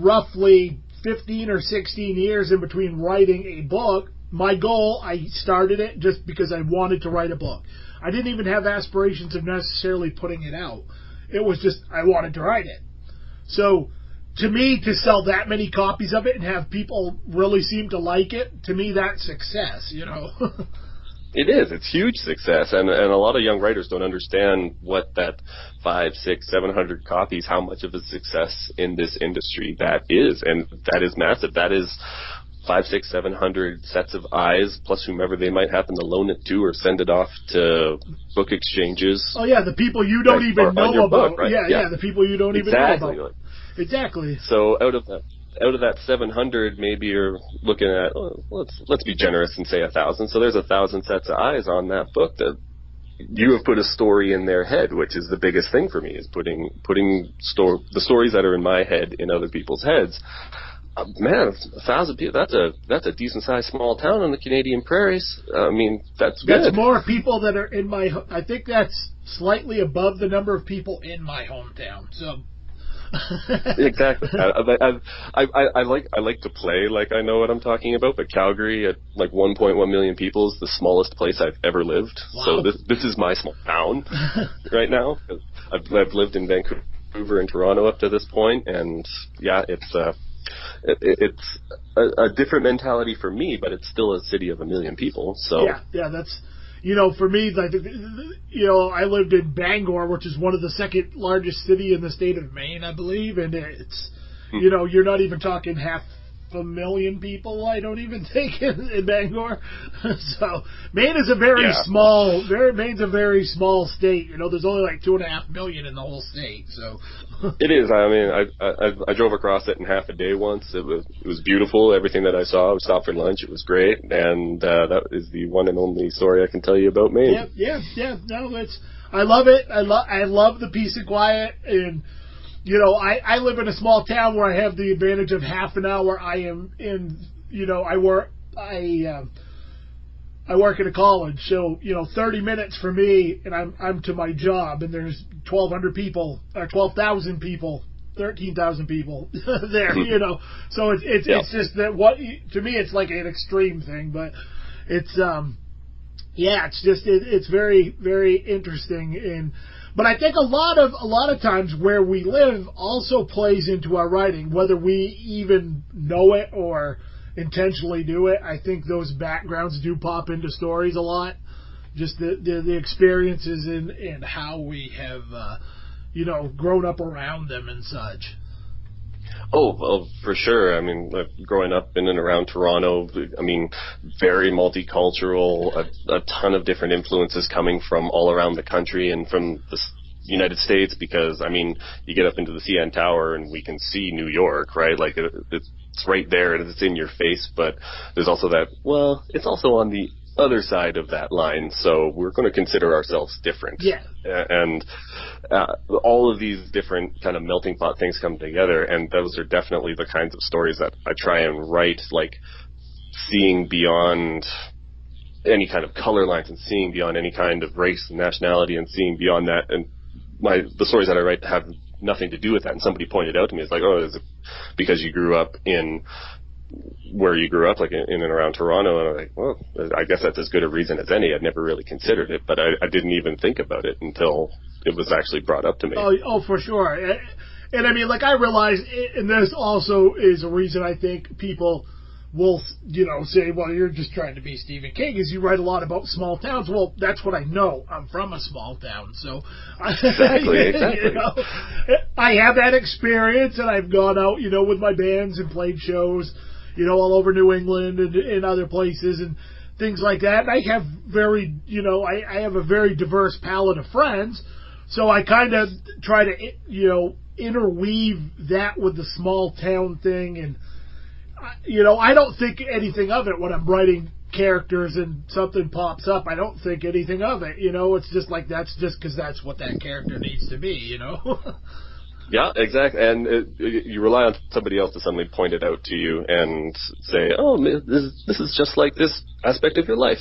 roughly 15 or 16 years in between writing a book, my goal, I started it just because I wanted to write a book. I didn't even have aspirations of necessarily putting it out. It was just I wanted to write it. So, to me, to sell that many copies of it and have people really seem to like it, to me, that's success, It is. It's huge success, and a lot of young writers don't understand what that 500, 600, 700 copies, how much of a success in this industry that is, and that is massive. That is 500, 600, 700 sets of eyes, plus whomever they might happen to loan it to or send it off to book exchanges. Oh yeah, the people you don't even know about. Book, right? Yeah, the people you don't even know about. Exactly. So out of that 700, maybe you're looking at, let's be generous and say 1,000. So there's 1,000 sets of eyes on that book that you have put a story in their head, which is the biggest thing for me, is putting the stories that are in my head in other people's heads. Man, 1,000 people, that's a decent sized small town on the Canadian prairies. I mean, that's good. That's more people that are in I think that's slightly above the number of people in my hometown. So exactly. I like to play like I know what I'm talking about, but Calgary at like 1.1 million people is the smallest place I've ever lived. Wow. So this is my small town right now. I've lived in Vancouver and Toronto up to this point, and yeah, it's a different mentality for me, but it's still a city of 1 million people. So yeah, that's for me, like I lived in Bangor, which is one of the second largest city in the state of Maine, I believe, and it's you're not even talking 500,000 people. I don't even think in Bangor. So Maine is a very small. Maine's a very small state. There's only like 2.5 million in the whole state. So it is. I mean, I drove across it in half a day once. It was beautiful. Everything that I saw. I stopped for lunch. It was great, and that is the one and only story I can tell you about Maine. Yeah. No, I love it. I love the peace and quiet, and I live in a small town where I have the advantage of half an hour. I am in. I work at a college, so 30 minutes for me, and I'm to my job, and there's 1,200 people or 12,000 people, 13,000 people there. So it's just that to me it's like an extreme thing, but it's it's very, very interesting. But I think a lot of times where we live also plays into our writing, whether we even know it or intentionally do it. I think those backgrounds do pop into stories a lot. Just the experiences and how we have grown up around them and such. Oh, well, for sure. I mean, growing up in and around Toronto, I mean, very multicultural, a ton of different influences coming from all around the country and from the United States, because, I mean, you get up into the CN Tower and we can see New York, right? Like, it's right there and it's in your face, but there's also that, well, it's also on the other side of that line, so we're going to consider ourselves different. Yeah. And all of these different kind of melting pot things come together, and those are definitely the kinds of stories that I try and write, like seeing beyond any kind of color lines and seeing beyond any kind of race and nationality and seeing beyond that. And the stories that I write have nothing to do with that. And somebody pointed out to me, it's like, oh, is it because you grew up in where you grew up, like in and around Toronto, and I'm like, well, I guess that's as good a reason as any. I'd never really considered it, but I didn't even think about it until it was actually brought up to me. Oh, for sure. And I mean, like, I realize, and this also is a reason I think people will, say, well, you're just trying to be Stephen King, is you write a lot about small towns. Well, that's what I know. I'm from a small town, so exactly. I have that experience, and I've gone out, with my bands and played shows, all over New England and in other places and things like that. And I have I have a very diverse palette of friends, so I kind of try to, interweave that with the small town thing. And I don't think anything of it when I'm writing characters and something pops up. I don't think anything of it. It's just like, that's just because that's what that character needs to be. Yeah, exactly. And you rely on somebody else to suddenly point it out to you and say, oh, this is just like this aspect of your life.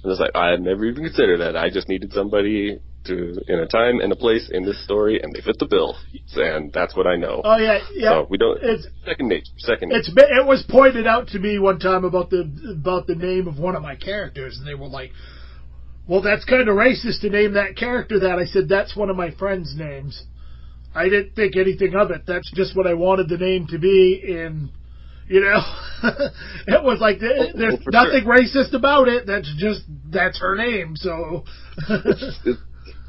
And it's like, I had never even considered that. I just needed somebody in a time and a place in this story, and they fit the bill. And that's what I know. Oh, yeah. So we don't, it's second nature. It was pointed out to me one time about the name of one of my characters, and they were like, well, that's kind of racist to name that character that. I said, that's one of my friends' names. I didn't think anything of it. That's just what I wanted the name to be, and, it was like, there's nothing racist about it. That's her name, so.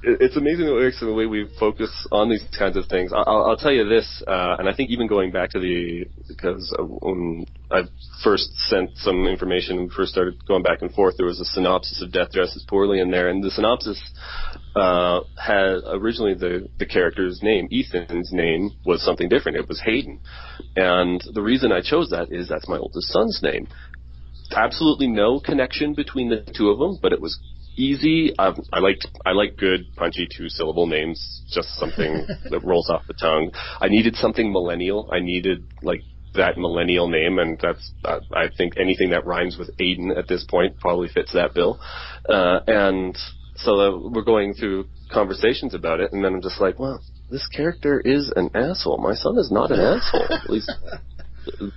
It's amazing the way we focus on these kinds of things. I'll tell you this, and I think even going back to because when I first sent some information and first started going back and forth, there was a synopsis of Death Dresses Poorly in there, and the synopsis had originally the character's name, Ethan's name, was something different. It was Hayden. And the reason I chose that is that's my oldest son's name. Absolutely no connection between the two of them, but it was easy. I like good, punchy 2-syllable names, just something that rolls off the tongue. I needed something millennial. I needed, like, that millennial name, and that's, I think anything that rhymes with Aiden at this point probably fits that bill. And so we're going through conversations about it, and then I'm just like, well, this character is an asshole. My son is not an asshole, at least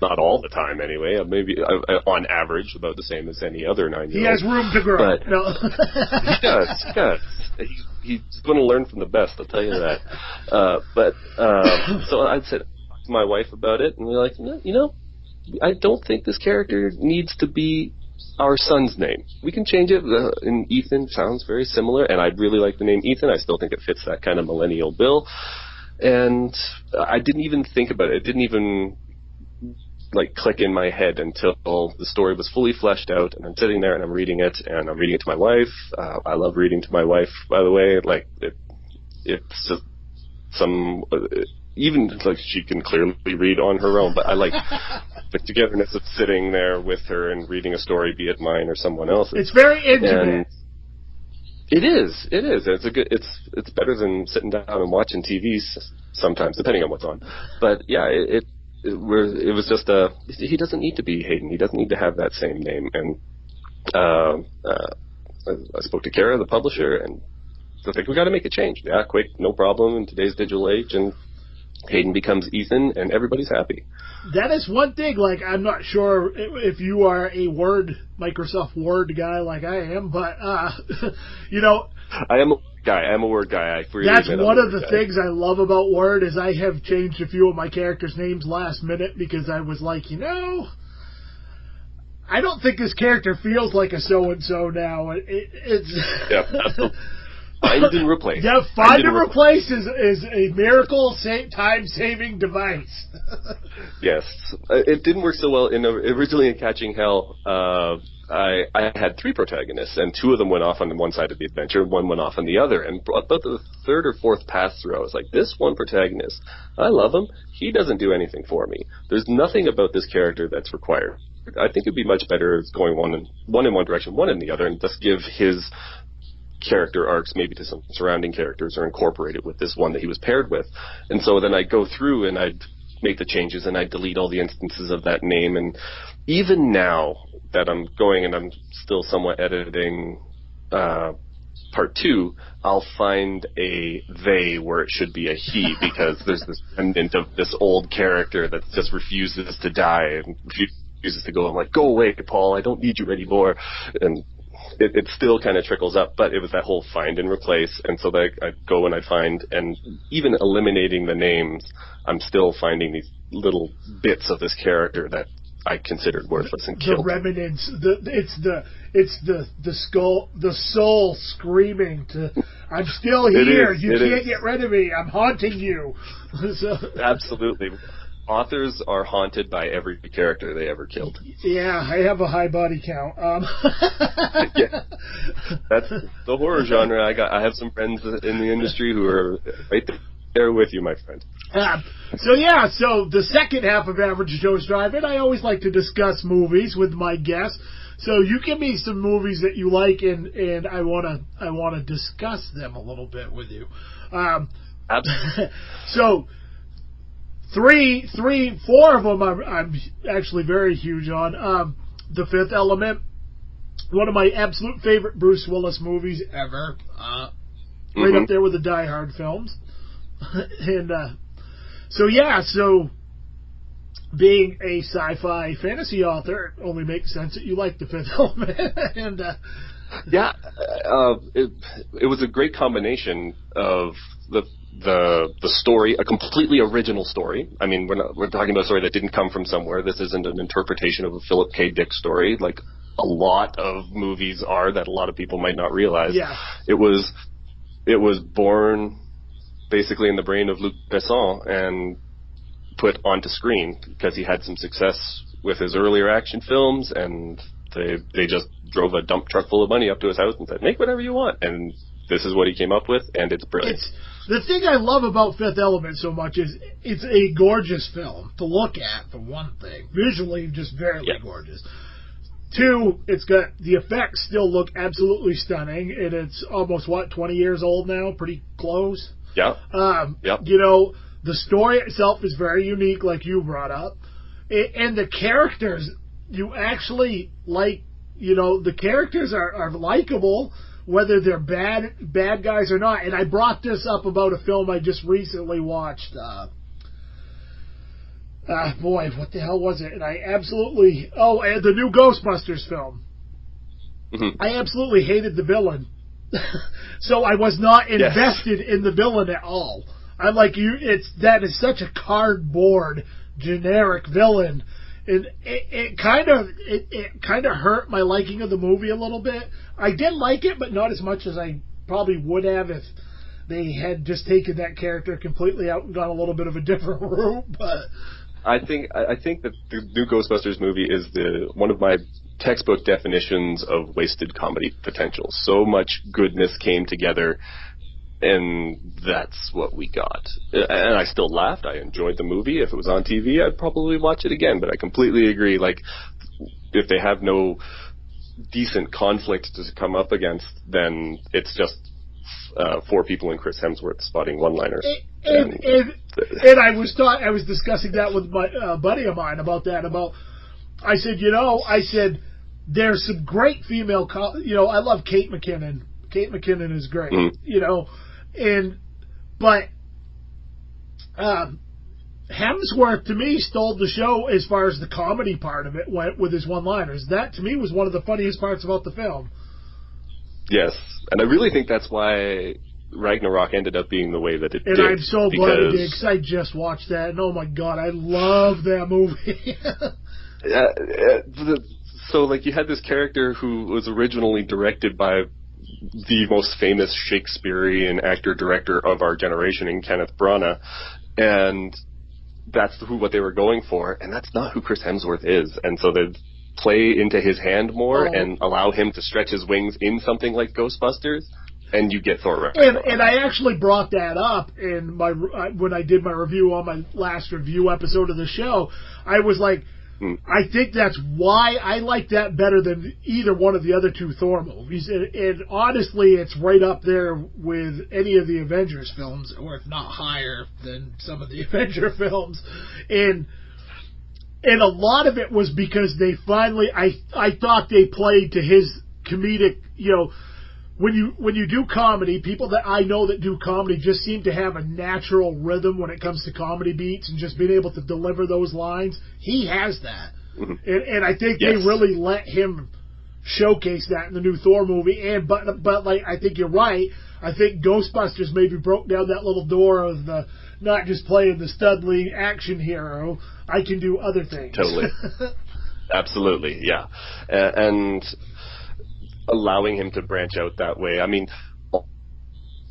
not all the time anyway. Maybe on average about the same as any other 9-year-old. He has room to grow. But no. He does. He's going to learn from the best, I'll tell you that. So I said to my wife about it, and we're like, I don't think this character needs to be our son's name. We can change it. And Ethan sounds very similar, and I really like the name Ethan. I still think it fits that kind of millennial bill. And I didn't even think about it. It didn't even click in my head until the story was fully fleshed out, and I'm sitting there and I'm reading it, and I'm reading it to my wife. I love reading to my wife, by the way. It's just even she can clearly read on her own, but I like the togetherness of sitting there with her and reading a story, be it mine or someone else's. It's very intimate. And it is. It's better than sitting down and watching TV sometimes, depending on what's on. But yeah, it was just he doesn't need to be Hayden. He doesn't need to have that same name. And I spoke to Kara, the publisher, and I think we got to make a change. Yeah, quick, no problem in today's digital age, and Hayden becomes Ethan, and everybody's happy. That is one thing. I'm not sure if you are a Microsoft Word guy like I am, but I am a guy. I'm a Word guy. That's one of the things I love about Word is I have changed a few of my characters' names last minute because I was like, I don't think this character feels like a so-and-so now. It's yeah, absolutely. Find and replace. Yeah, find and replace is a miracle time-saving device. Yes. It didn't work so well. Originally in Catching Hell, I had 3 protagonists, and 2 of them went off on one side of the adventure, one went off on the other. And about the 3rd or 4th pass-through, I was like, this one protagonist, I love him. He doesn't do anything for me. There's nothing about this character that's required. I think it'd be much better going one in one direction, one in the other, and just give his character arcs maybe to some surrounding characters or incorporate it with this one that he was paired with. And so then I'd go through and I'd make the changes and I'd delete all the instances of that name. And even now that I'm going and I'm still somewhat editing part 2, I'll find a they where it should be a he because there's this remnant of this old character that just refuses to die and refuses refuses to go. I'm like, go away, Paul. I don't need you anymore. And it still kind of trickles up, but it was that whole find and replace. And so I'd go and I'd find, and even eliminating the names, I'm still finding these little bits of this character that I considered worthless and killed. The remnants, it's the skull, the soul screaming to, I'm still here, you can't get rid of me, I'm haunting you. So, absolutely. Authors are haunted by every character they ever killed. Yeah, I have a high body count. Yeah, that's the horror genre. I have some friends in the industry who are right there with you, my friend. So the second half of Average Joe's Drive-In, I always like to discuss movies with my guests. So you give me some movies that you like, and I wanna discuss them a little bit with you. Absolutely. So 4 of them I'm actually very huge on. The Fifth Element, one of my absolute favorite Bruce Willis movies ever. Right up there with the Die Hard films. And so being a sci-fi fantasy author, it only makes sense that you like The Fifth Element. And it was a great combination of the story, a completely original story. I mean, we're talking about a story that didn't come from somewhere. This isn't an interpretation of a Philip K. Dick story, like a lot of movies are that a lot of people might not realize. Yeah. It was born basically in the brain of Luc Besson and put onto screen because he had some success with his earlier action films, and they just drove a dump truck full of money up to his house and said, make whatever you want. And this is what he came up with, and it's brilliant. The thing I love about Fifth Element so much is it's a gorgeous film to look at, for one thing. Visually, just very gorgeous. 2, it's got the effects still look absolutely stunning, and it's almost, 20 years old now? Pretty close. Yeah. You know, the story itself is very unique, like you brought up. And the characters, you actually like, the characters are likable, whether they're bad guys or not. And I brought this up about a film I just recently watched. What the hell was it? And I absolutely... and the new Ghostbusters film. Mm-hmm. I absolutely hated the villain. So I was not invested in the villain at all. I'm like, that is such a cardboard, generic villain. And it kind of hurt my liking of the movie a little bit. I did like it, but not as much as I probably would have if they had just taken that character completely out and gone a little bit of a different route. But I think that the new Ghostbusters movie is one of my textbook definitions of wasted comedy potential. So much goodness came together, and that's what we got. And I still laughed. I enjoyed the movie. If it was on TV, I'd probably watch it again. But I completely agree. Like, if they have no decent conflict to come up against, then it's just 4 people in Chris Hemsworth spotting one-liners. And I was discussing that with my buddy of mine about that. I said, there's some great female. I love Kate McKinnon. Kate McKinnon is great. But Hemsworth to me stole the show as far as the comedy part of it went with his one-liners. That to me was one of the funniest parts about the film. Yes, and I really think that's why Ragnarok ended up being the way that it did. And I'm so glad it did, because I just watched that, and oh my god, I love that movie. So, like, you had this character who was originally directed by the most famous Shakespearean actor-director of our generation in Kenneth Branagh, and that's what they were going for, and that's not who Chris Hemsworth is. And so they play into his hand more and allow him to stretch his wings in something like Ghostbusters, and you get Thor Ragnarok. And I actually brought that up in when I did my review on my last review episode of the show. I was like, I think that's why I like that better than either one of the other 2 Thor movies. And honestly, it's right up there with any of the Avengers films, or if not higher than some of the Avenger films. And a lot of it was because they finally, I thought they played to his comedic, when you do comedy, people that I know that do comedy just seem to have a natural rhythm when it comes to comedy beats and just being able to deliver those lines. He has that. Mm-hmm. And I think they really let him showcase that in the new Thor movie. And but like, I think you're right. I think Ghostbusters maybe broke down that little door of the not just playing the studly action hero. I can do other things. Totally. Absolutely, yeah. And allowing him to branch out that way. I mean,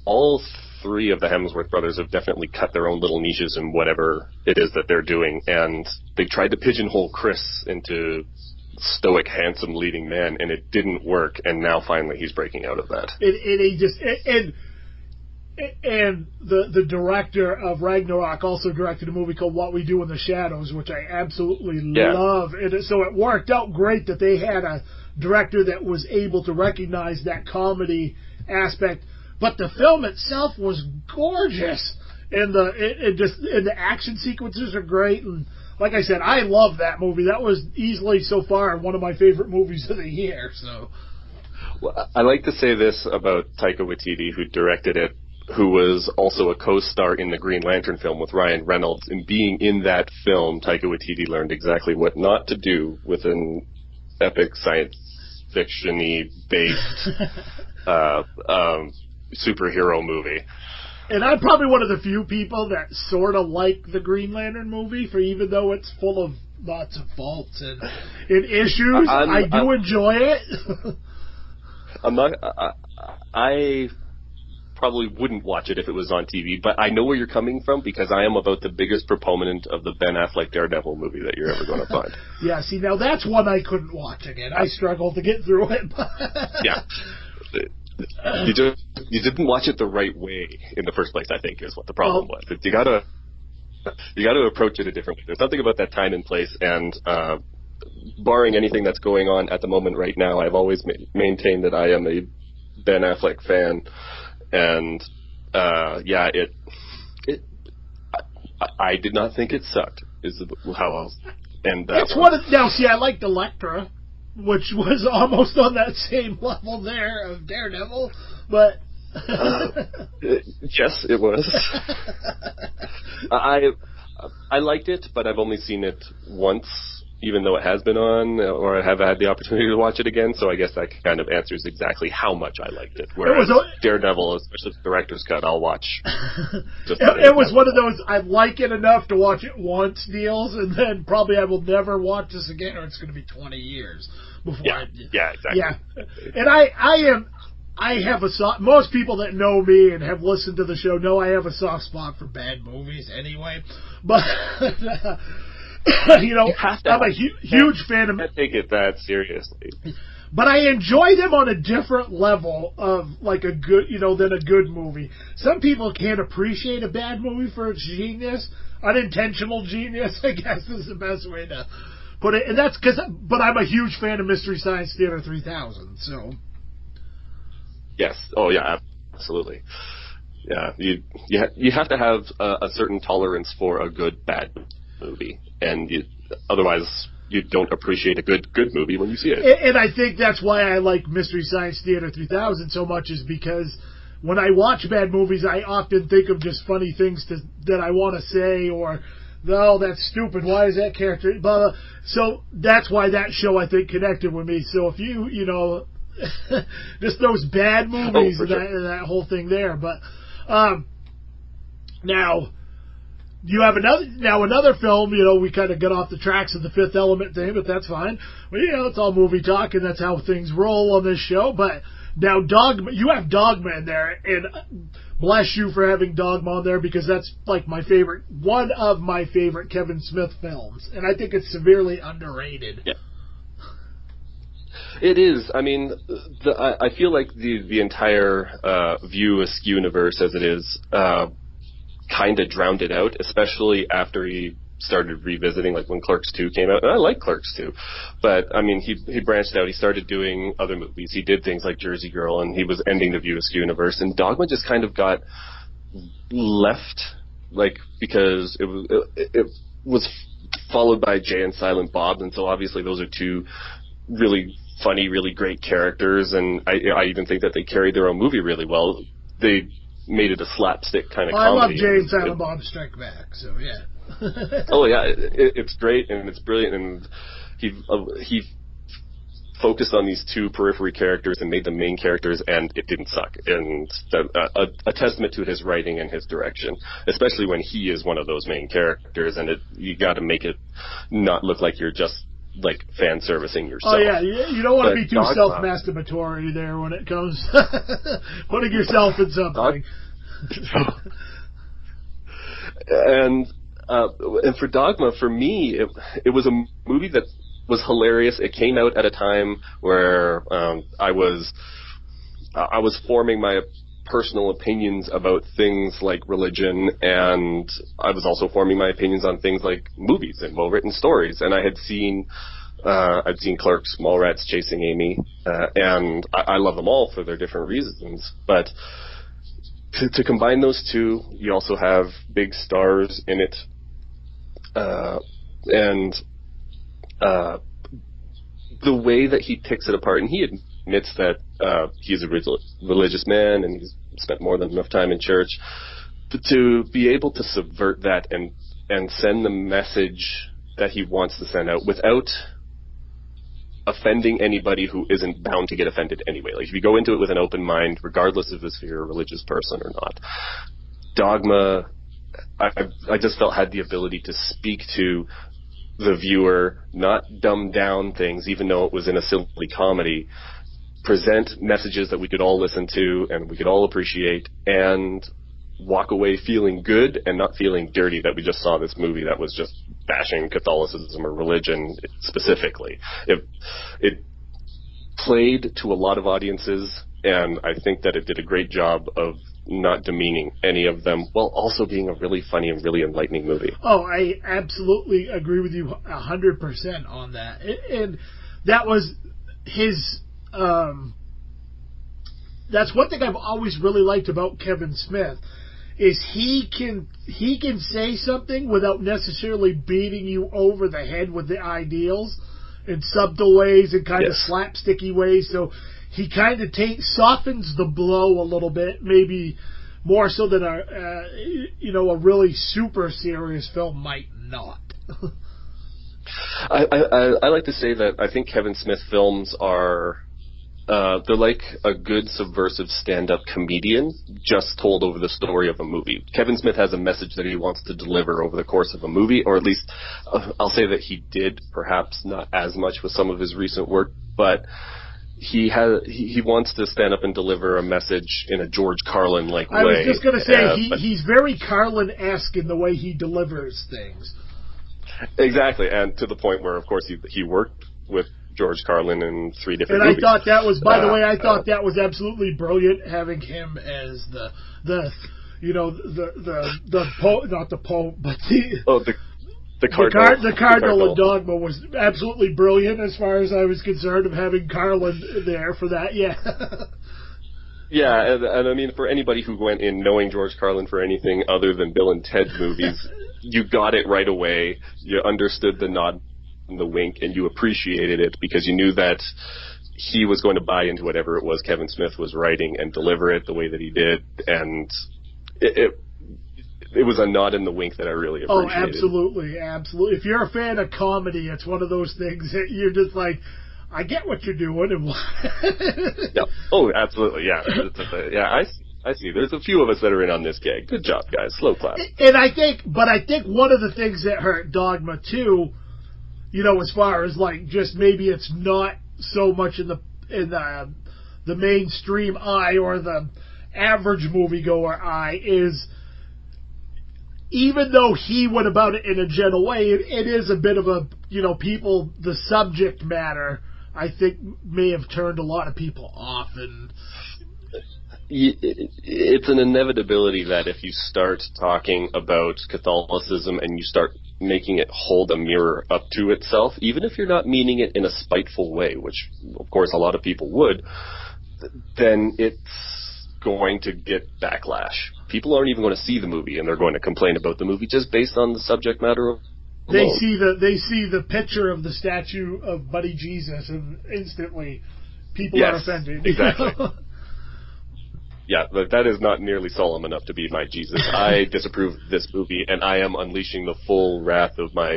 all three of the Hemsworth brothers have definitely cut their own little niches in whatever it is that they're doing, and they tried to pigeonhole Chris into stoic, handsome leading man, and it didn't work, and now finally he's breaking out of that. And the director of Ragnarok also directed a movie called What We Do in the Shadows, which I absolutely love. And so it worked out great that they had a director that was able to recognize that comedy aspect. But the film itself was gorgeous, and the action sequences are great. And like I said, I love that movie. That was easily so far one of my favorite movies of the year. So, well, I like to say this about Taika Waititi, who directed it, who was also a co-star in the Green Lantern film with Ryan Reynolds. And being in that film, Taika Waititi learned exactly what not to do with an epic science fiction-y based superhero movie. And I'm probably one of the few people that sort of like the Green Lantern movie, for even though it's full of lots of faults and issues, I do enjoy it. I probably wouldn't watch it if it was on TV, but I know where you're coming from, because I am about the biggest proponent of the Ben Affleck Daredevil movie that you're ever going to find. Yeah, see, now that's one I couldn't watch again. I struggled to get through it. Yeah. You didn't watch it the right way in the first place, I think, is what the problem was. You gotta approach it a different way. There's something about that time and place, and barring anything that's going on at the moment right now, I've always maintained that I am a Ben Affleck fan, and I did not think it sucked. Is how I'll end that. It's one of, now, see, I liked Elektra, which was almost on that same level there of Daredevil, but yes, it was. I liked it, but I've only seen it once, even though it has been on, or I have had the opportunity to watch it again. So I guess that kind of answers exactly how much I liked it. Whereas Daredevil, especially the director's cut, I'll watch. It was one of those I like it enough to watch it once deals, and then probably I will never watch this again, or it's going to be 20 years before. Yeah, exactly. Yeah, and I have a soft. Most people that know me and have listened to the show know I have a soft spot for bad movies anyway. But I'm a huge fan of. I take it that seriously. But I enjoy them on a different level of like a good, than a good movie. Some people can't appreciate a bad movie for its genius, unintentional genius, I guess is the best way to put it. And that's but I'm a huge fan of Mystery Science Theater 3000, so. Yes. Oh, yeah, absolutely. Yeah, you have to have a certain tolerance for a good bad movie, and otherwise you don't appreciate a good movie when you see it. And I think that's why I like Mystery Science Theater 3000 so much, is because when I watch bad movies, I often think of just funny things that I want to say, or, no, that's stupid, why is that character, blah, blah. So that's why that show, I think, connected with me. So if you just those bad movies and that whole thing there. But now you have another film. We kind of got off the tracks of the Fifth Element thing, but that's fine. Well, it's all movie talk, and that's how things roll on this show. But now Dogma, you have Dogma in there, and bless you for having Dogma on there, because that's like one of my favorite Kevin Smith films, and I think it's severely underrated. Yeah. It is. I mean, I feel like the entire View Askew universe, as it is, kind of drowned it out, especially after he started revisiting, like when Clerks 2 came out. And I like Clerks 2, but I mean, he branched out. He started doing other movies. He did things like Jersey Girl, and he was ending the View Askew universe. And Dogma just kind of got left, like, because it was followed by Jay and Silent Bob, and so obviously those are two really funny, really great characters, and I even think that they carried their own movie really well. They made it a slapstick kind of comedy. I love Jay and Silent Bob Strike Back, so yeah. Oh yeah, it's great and it's brilliant, and he focused on these two periphery characters and made them main characters, and it didn't suck. And a testament to his writing and his direction, especially when he is one of those main characters, and you got to make it not look like you're just like fan servicing yourself. Oh yeah, you don't want to be too self-masturbatory there when it comes putting yourself in something. And for Dogma, for me, it was a movie that was hilarious. It came out at a time where I was forming my personal opinions about things like religion, and I was also forming my opinions on things like movies and well-written stories. And I had seen I'd seen Clerks, Mallrats, Chasing Amy, and I love them all for their different reasons. But to combine those two, you also have big stars in it, and the way that he picks it apart, and he admits that he's a religious man and he's spent more than enough time in church, but to be able to subvert that and send the message that he wants to send out without offending anybody who isn't bound to get offended anyway. Like, if you go into it with an open mind, regardless of if you're a religious person or not, Dogma, I just felt had the ability to speak to the viewer, not dumb down things, even though it was in a silly comedy, present messages that we could all listen to and we could all appreciate, and walk away feeling good and not feeling dirty that we just saw this movie that was just bashing Catholicism or religion specifically. It played to a lot of audiences, and I think that it did a great job of not demeaning any of them, while also being a really funny and really enlightening movie. Oh, I absolutely agree with you 100% on that. And that was his... that's one thing I've always really liked about Kevin Smith, is he can say something without necessarily beating you over the head with the ideals in subtle ways and kind of slapsticky ways. So he kind of softens the blow a little bit, maybe more so than a really super serious film might not. I like to say that I think Kevin Smith films are they're like a good subversive stand-up comedian just told over the story of a movie. Kevin Smith has a message that he wants to deliver over the course of a movie, or at least I'll say that he did, perhaps not as much with some of his recent work, but he wants to stand up and deliver a message in a George Carlin-like way. I was just going to say, he's very Carlin-esque in the way he delivers things. Exactly, and to the point where, of course, he worked with George Carlin in 3 different movies. And I thought that was, by the way, I thought that was absolutely brilliant, having him as the Pope, not the Pope, but the Cardinal. The Cardinal in Dogma was absolutely brilliant as far as I was concerned, of having Carlin there for that, yeah. Yeah, and I mean, for anybody who went in knowing George Carlin for anything other than Bill and Ted movies, you got it right away. You understood the nod and the wink, and you appreciated it because you knew that he was going to buy into whatever it was Kevin Smith was writing and deliver it the way that he did, and it was a nod and the wink that I really appreciated. Oh, absolutely, absolutely. If you're a fan of comedy, it's one of those things that you're just like, I get what you're doing. And yeah. Oh, absolutely, yeah. Yeah, I see. There's a few of us that are in on this gag. Good job, guys. Slow clap. And I think one of the things that hurt Dogma too, as far as like just maybe it's not so much in the mainstream eye or the average moviegoer eye, is even though he went about it in a gentle way, it is a bit of a, people, the subject matter, I think, may have turned a lot of people off. And it's an inevitability that if you start talking about Catholicism and you start making it hold a mirror up to itself, even if you're not meaning it in a spiteful way, which of course a lot of people would, then it's going to get backlash. People aren't even going to see the movie, and they're going to complain about the movie just based on the subject matter alone. They see the picture of the statue of Buddy Jesus, and instantly people are offended. Exactly. Yeah, but that is not nearly solemn enough to be my Jesus. I disapprove of this movie, and I am unleashing the full wrath of my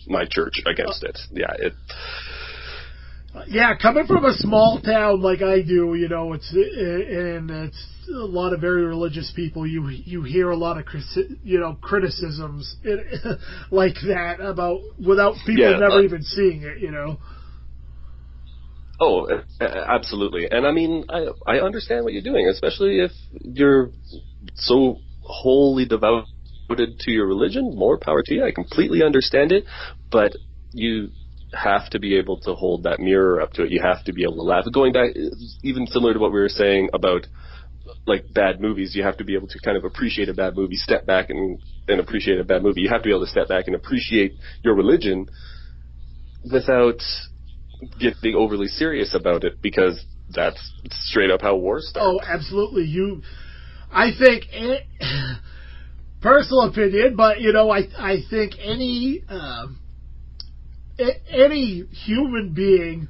my church against it. Yeah, coming from a small town like I do, it's a lot of very religious people. You hear a lot of criticisms like that without people never even seeing it. Oh, absolutely. And I mean, I understand what you're doing, especially if you're so wholly devoted to your religion. More power to you. I completely understand it, but you have to be able to hold that mirror up to it. You have to be able to laugh. Going back, even similar to what we were saying about like bad movies, you have to be able to kind of appreciate a bad movie, step back and appreciate a bad movie. You have to be able to step back and appreciate your religion without getting overly serious about it, because that's straight up how wars start. Oh, absolutely. I think, personal opinion, but I think any human being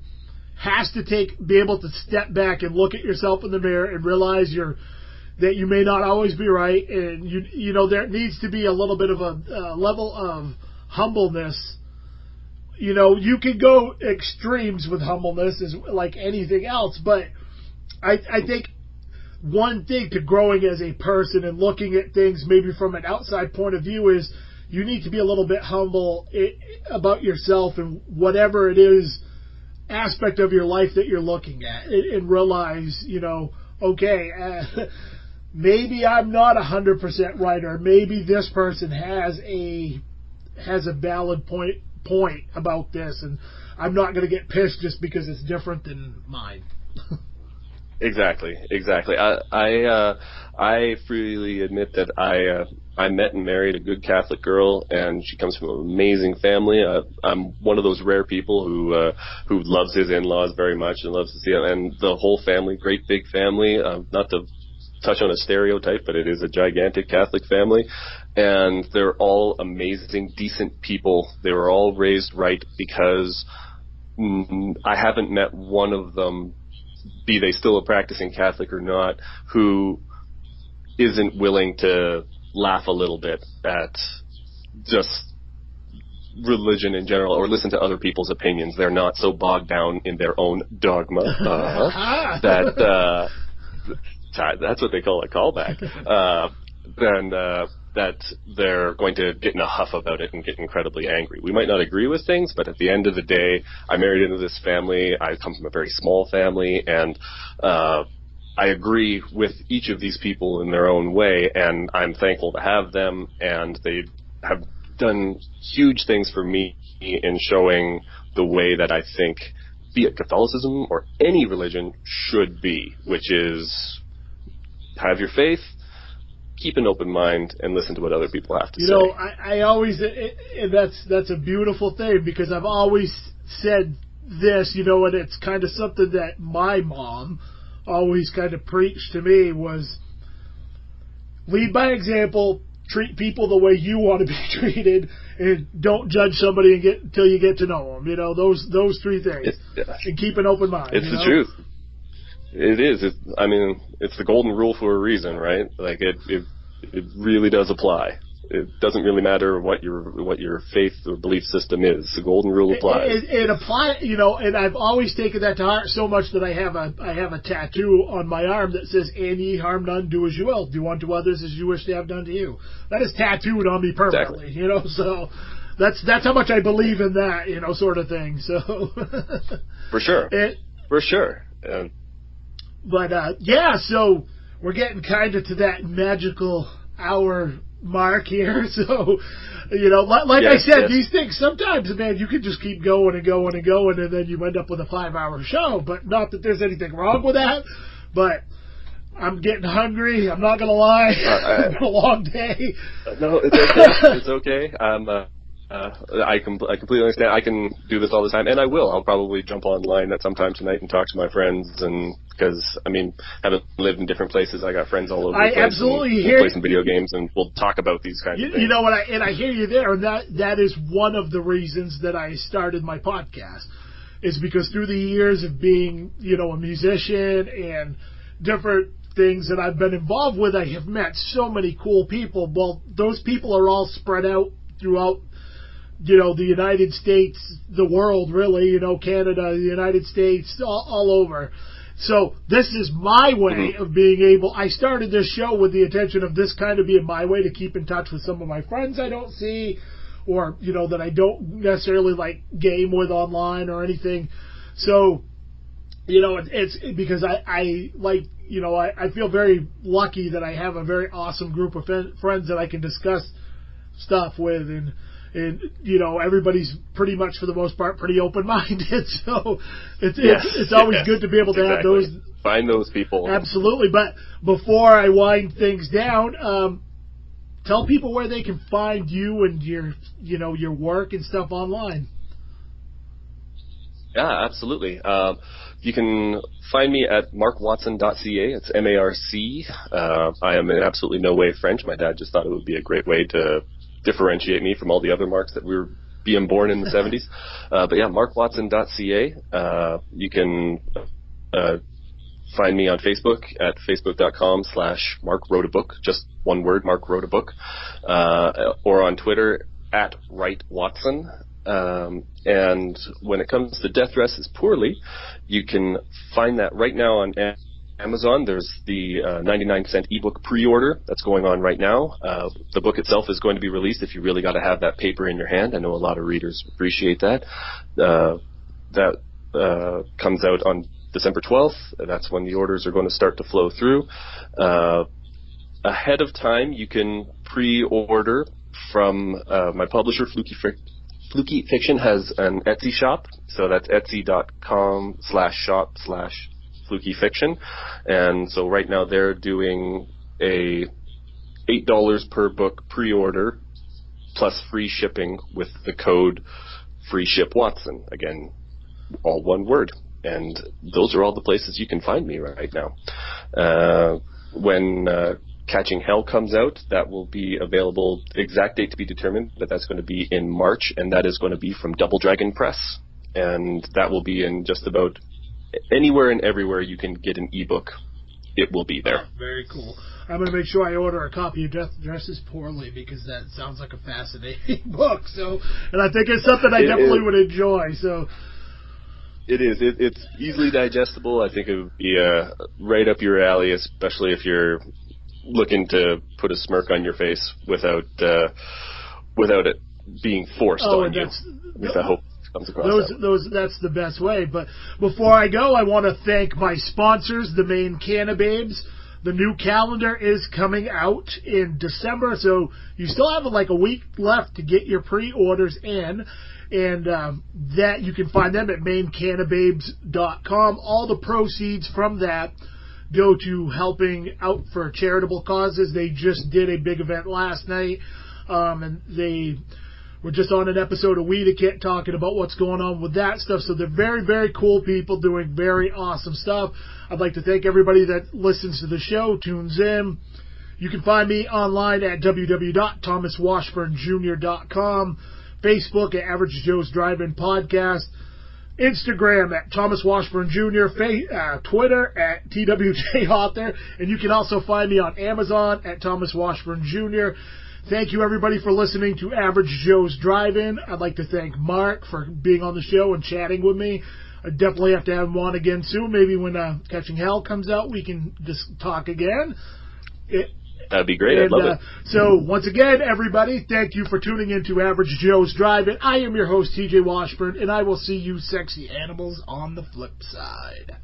has to be able to step back and look at yourself in the mirror and realize that you may not always be right, and there needs to be a little bit of a level of humbleness. You can go extremes with humbleness, as like anything else, but I think one thing to growing as a person and looking at things maybe from an outside point of view is you need to be a little bit humble about yourself and whatever it is aspect of your life that you're looking at, and realize, okay, maybe I'm not 100% right, or maybe this person has a valid point about this, and I'm not going to get pissed just because it's different than mine. Exactly. I freely admit that I met and married a good Catholic girl, and she comes from an amazing family. I'm one of those rare people who loves his in-laws very much and loves to see them, and the whole family, great big family. Not to touch on a stereotype, but it is a gigantic Catholic family, and they're all amazing, decent people. They were all raised right, because I haven't met one of them, be they still a practicing Catholic or not, who isn't willing to laugh a little bit at just religion in general, or listen to other people's opinions. They're not so bogged down in their own dogma that's what they call a callback. That they're going to get in a huff about it and get incredibly angry. We might not agree with things, but at the end of the day, I married into this family. I come from a very small family, and I agree with each of these people in their own way, and I'm thankful to have them, and they have done huge things for me in showing the way that I think, be it Catholicism or any religion, should be, which is have your faith, keep an open mind, and listen to what other people have to say. I always, that's a beautiful thing, because I've always said this, and it's kind of something that my mom always kind of preached to me, was lead by example, treat people the way you want to be treated, and don't judge somebody until you get to know them. Those three things, and keep an open mind. It's the truth. It is. It's the golden rule for a reason, right? Like it really does apply. It doesn't really matter what your faith or belief system is. The golden rule applies. It applies, and I've always taken that to heart so much that I have a tattoo on my arm that says, "And ye harm none, do as you will. Do unto others as you wish to have done to you." That is tattooed on me permanently. Exactly. So that's how much I believe in that, sort of thing. So for sure, for sure. But so we're getting kind of to that magical hour mark here. So, I said, these things sometimes, man, you can just keep going and going and going, and then you end up with a 5-hour show. But not that there's anything wrong with that. But I'm getting hungry. I'm not going to lie. It's been a long day. No, it's okay. It's okay. I completely understand. I can do this all the time, and I will. I'll probably jump online at some time tonight and talk to my friends, and because having lived in different places, I got friends all over the place. I absolutely hear. We'll play some video games, and we'll talk about these kinds of things. I hear you there, and that is one of the reasons that I started my podcast, is because through the years of being a musician and different things that I've been involved with, I have met so many cool people. Well, those people are all spread out throughout the United States, the world, really, Canada, the United States, all over. So this is my way of being able, I started this show with the intention of this kind of being my way to keep in touch with some of my friends I don't see, or, that I don't necessarily like game with online or anything. So, it's because I like, I feel very lucky that I have a very awesome group of friends that I can discuss stuff with, and everybody's pretty much, for the most part, pretty open-minded. So it's always good to be able to have those. Find those people. Absolutely. But before I wind things down, tell people where they can find you and your work and stuff online. Yeah, absolutely. You can find me at marcwatson.ca. It's M-A-R-C. I am in absolutely no way French. My dad just thought it would be a great way to differentiate me from all the other Marks that were being born in the 70s. But yeah, marcwatson.ca. You can find me on Facebook at facebook.com/Mark Wrote a Book, just one word, Mark Wrote a Book, or on Twitter at WriteWatson. And when it comes to Death Dresses Poorly, you can find that right now on Amazon. There's the 99-cent ebook pre-order that's going on right now. The book itself is going to be released if you really got to have that paper in your hand. I know a lot of readers appreciate that. That comes out on December 12th. That's when the orders are going to start to flow through. Ahead of time, you can pre-order from my publisher, Fluky Fiction has an Etsy shop, so that's etsy.com/shop/flukyfiction, and so right now they're doing a $8 per book pre-order plus free shipping with the code FreeShipWatson. Again, all one word, and those are all the places you can find me right now. When Catching Hell comes out, that will be available, exact date to be determined, but that's going to be in March, and that is going to be from Double Dragon Press. And that will be in just about anywhere and everywhere you can get an ebook. It will be there. Oh, very cool. I'm going to make sure I order a copy of Death Dresses Poorly, because that sounds like a fascinating book. So, and I think it's something I definitely would enjoy. So. It is. It's easily digestible. I think it would be right up your alley, especially if you're looking to put a smirk on your face without it being forced on you. Which I hope comes across. That's the best way. But before I go, I want to thank my sponsors, the Maine Cannababes. The new calendar is coming out in December, so you still have like a week left to get your pre-orders in. And that you can find them at mainecannababes.com. All the proceeds from that go to helping out for charitable causes. They just did a big event last night, and they were just on an episode of Weedakit talking about what's going on with that stuff. So they're very, very cool people doing very awesome stuff. I'd like to thank everybody that listens to the show, tunes in. You can find me online at www.thomaswashburnjr.com. Facebook at Average Joe's Drive-In Podcast, Instagram at Thomas Washburn Jr., Twitter at TWJ Author, and you can also find me on Amazon at Thomas Washburn Jr. Thank you, everybody, for listening to Average Joe's Drive-In. I'd like to thank Mark for being on the show and chatting with me. I definitely have to have him on again soon. Maybe when Catching Hell comes out, we can just talk again. That'd be great. I'd love it. So, once again, everybody, thank you for tuning in to Average Joe's Drive-In. I am your host, TJ Washburn, and I will see you sexy animals on the flip side.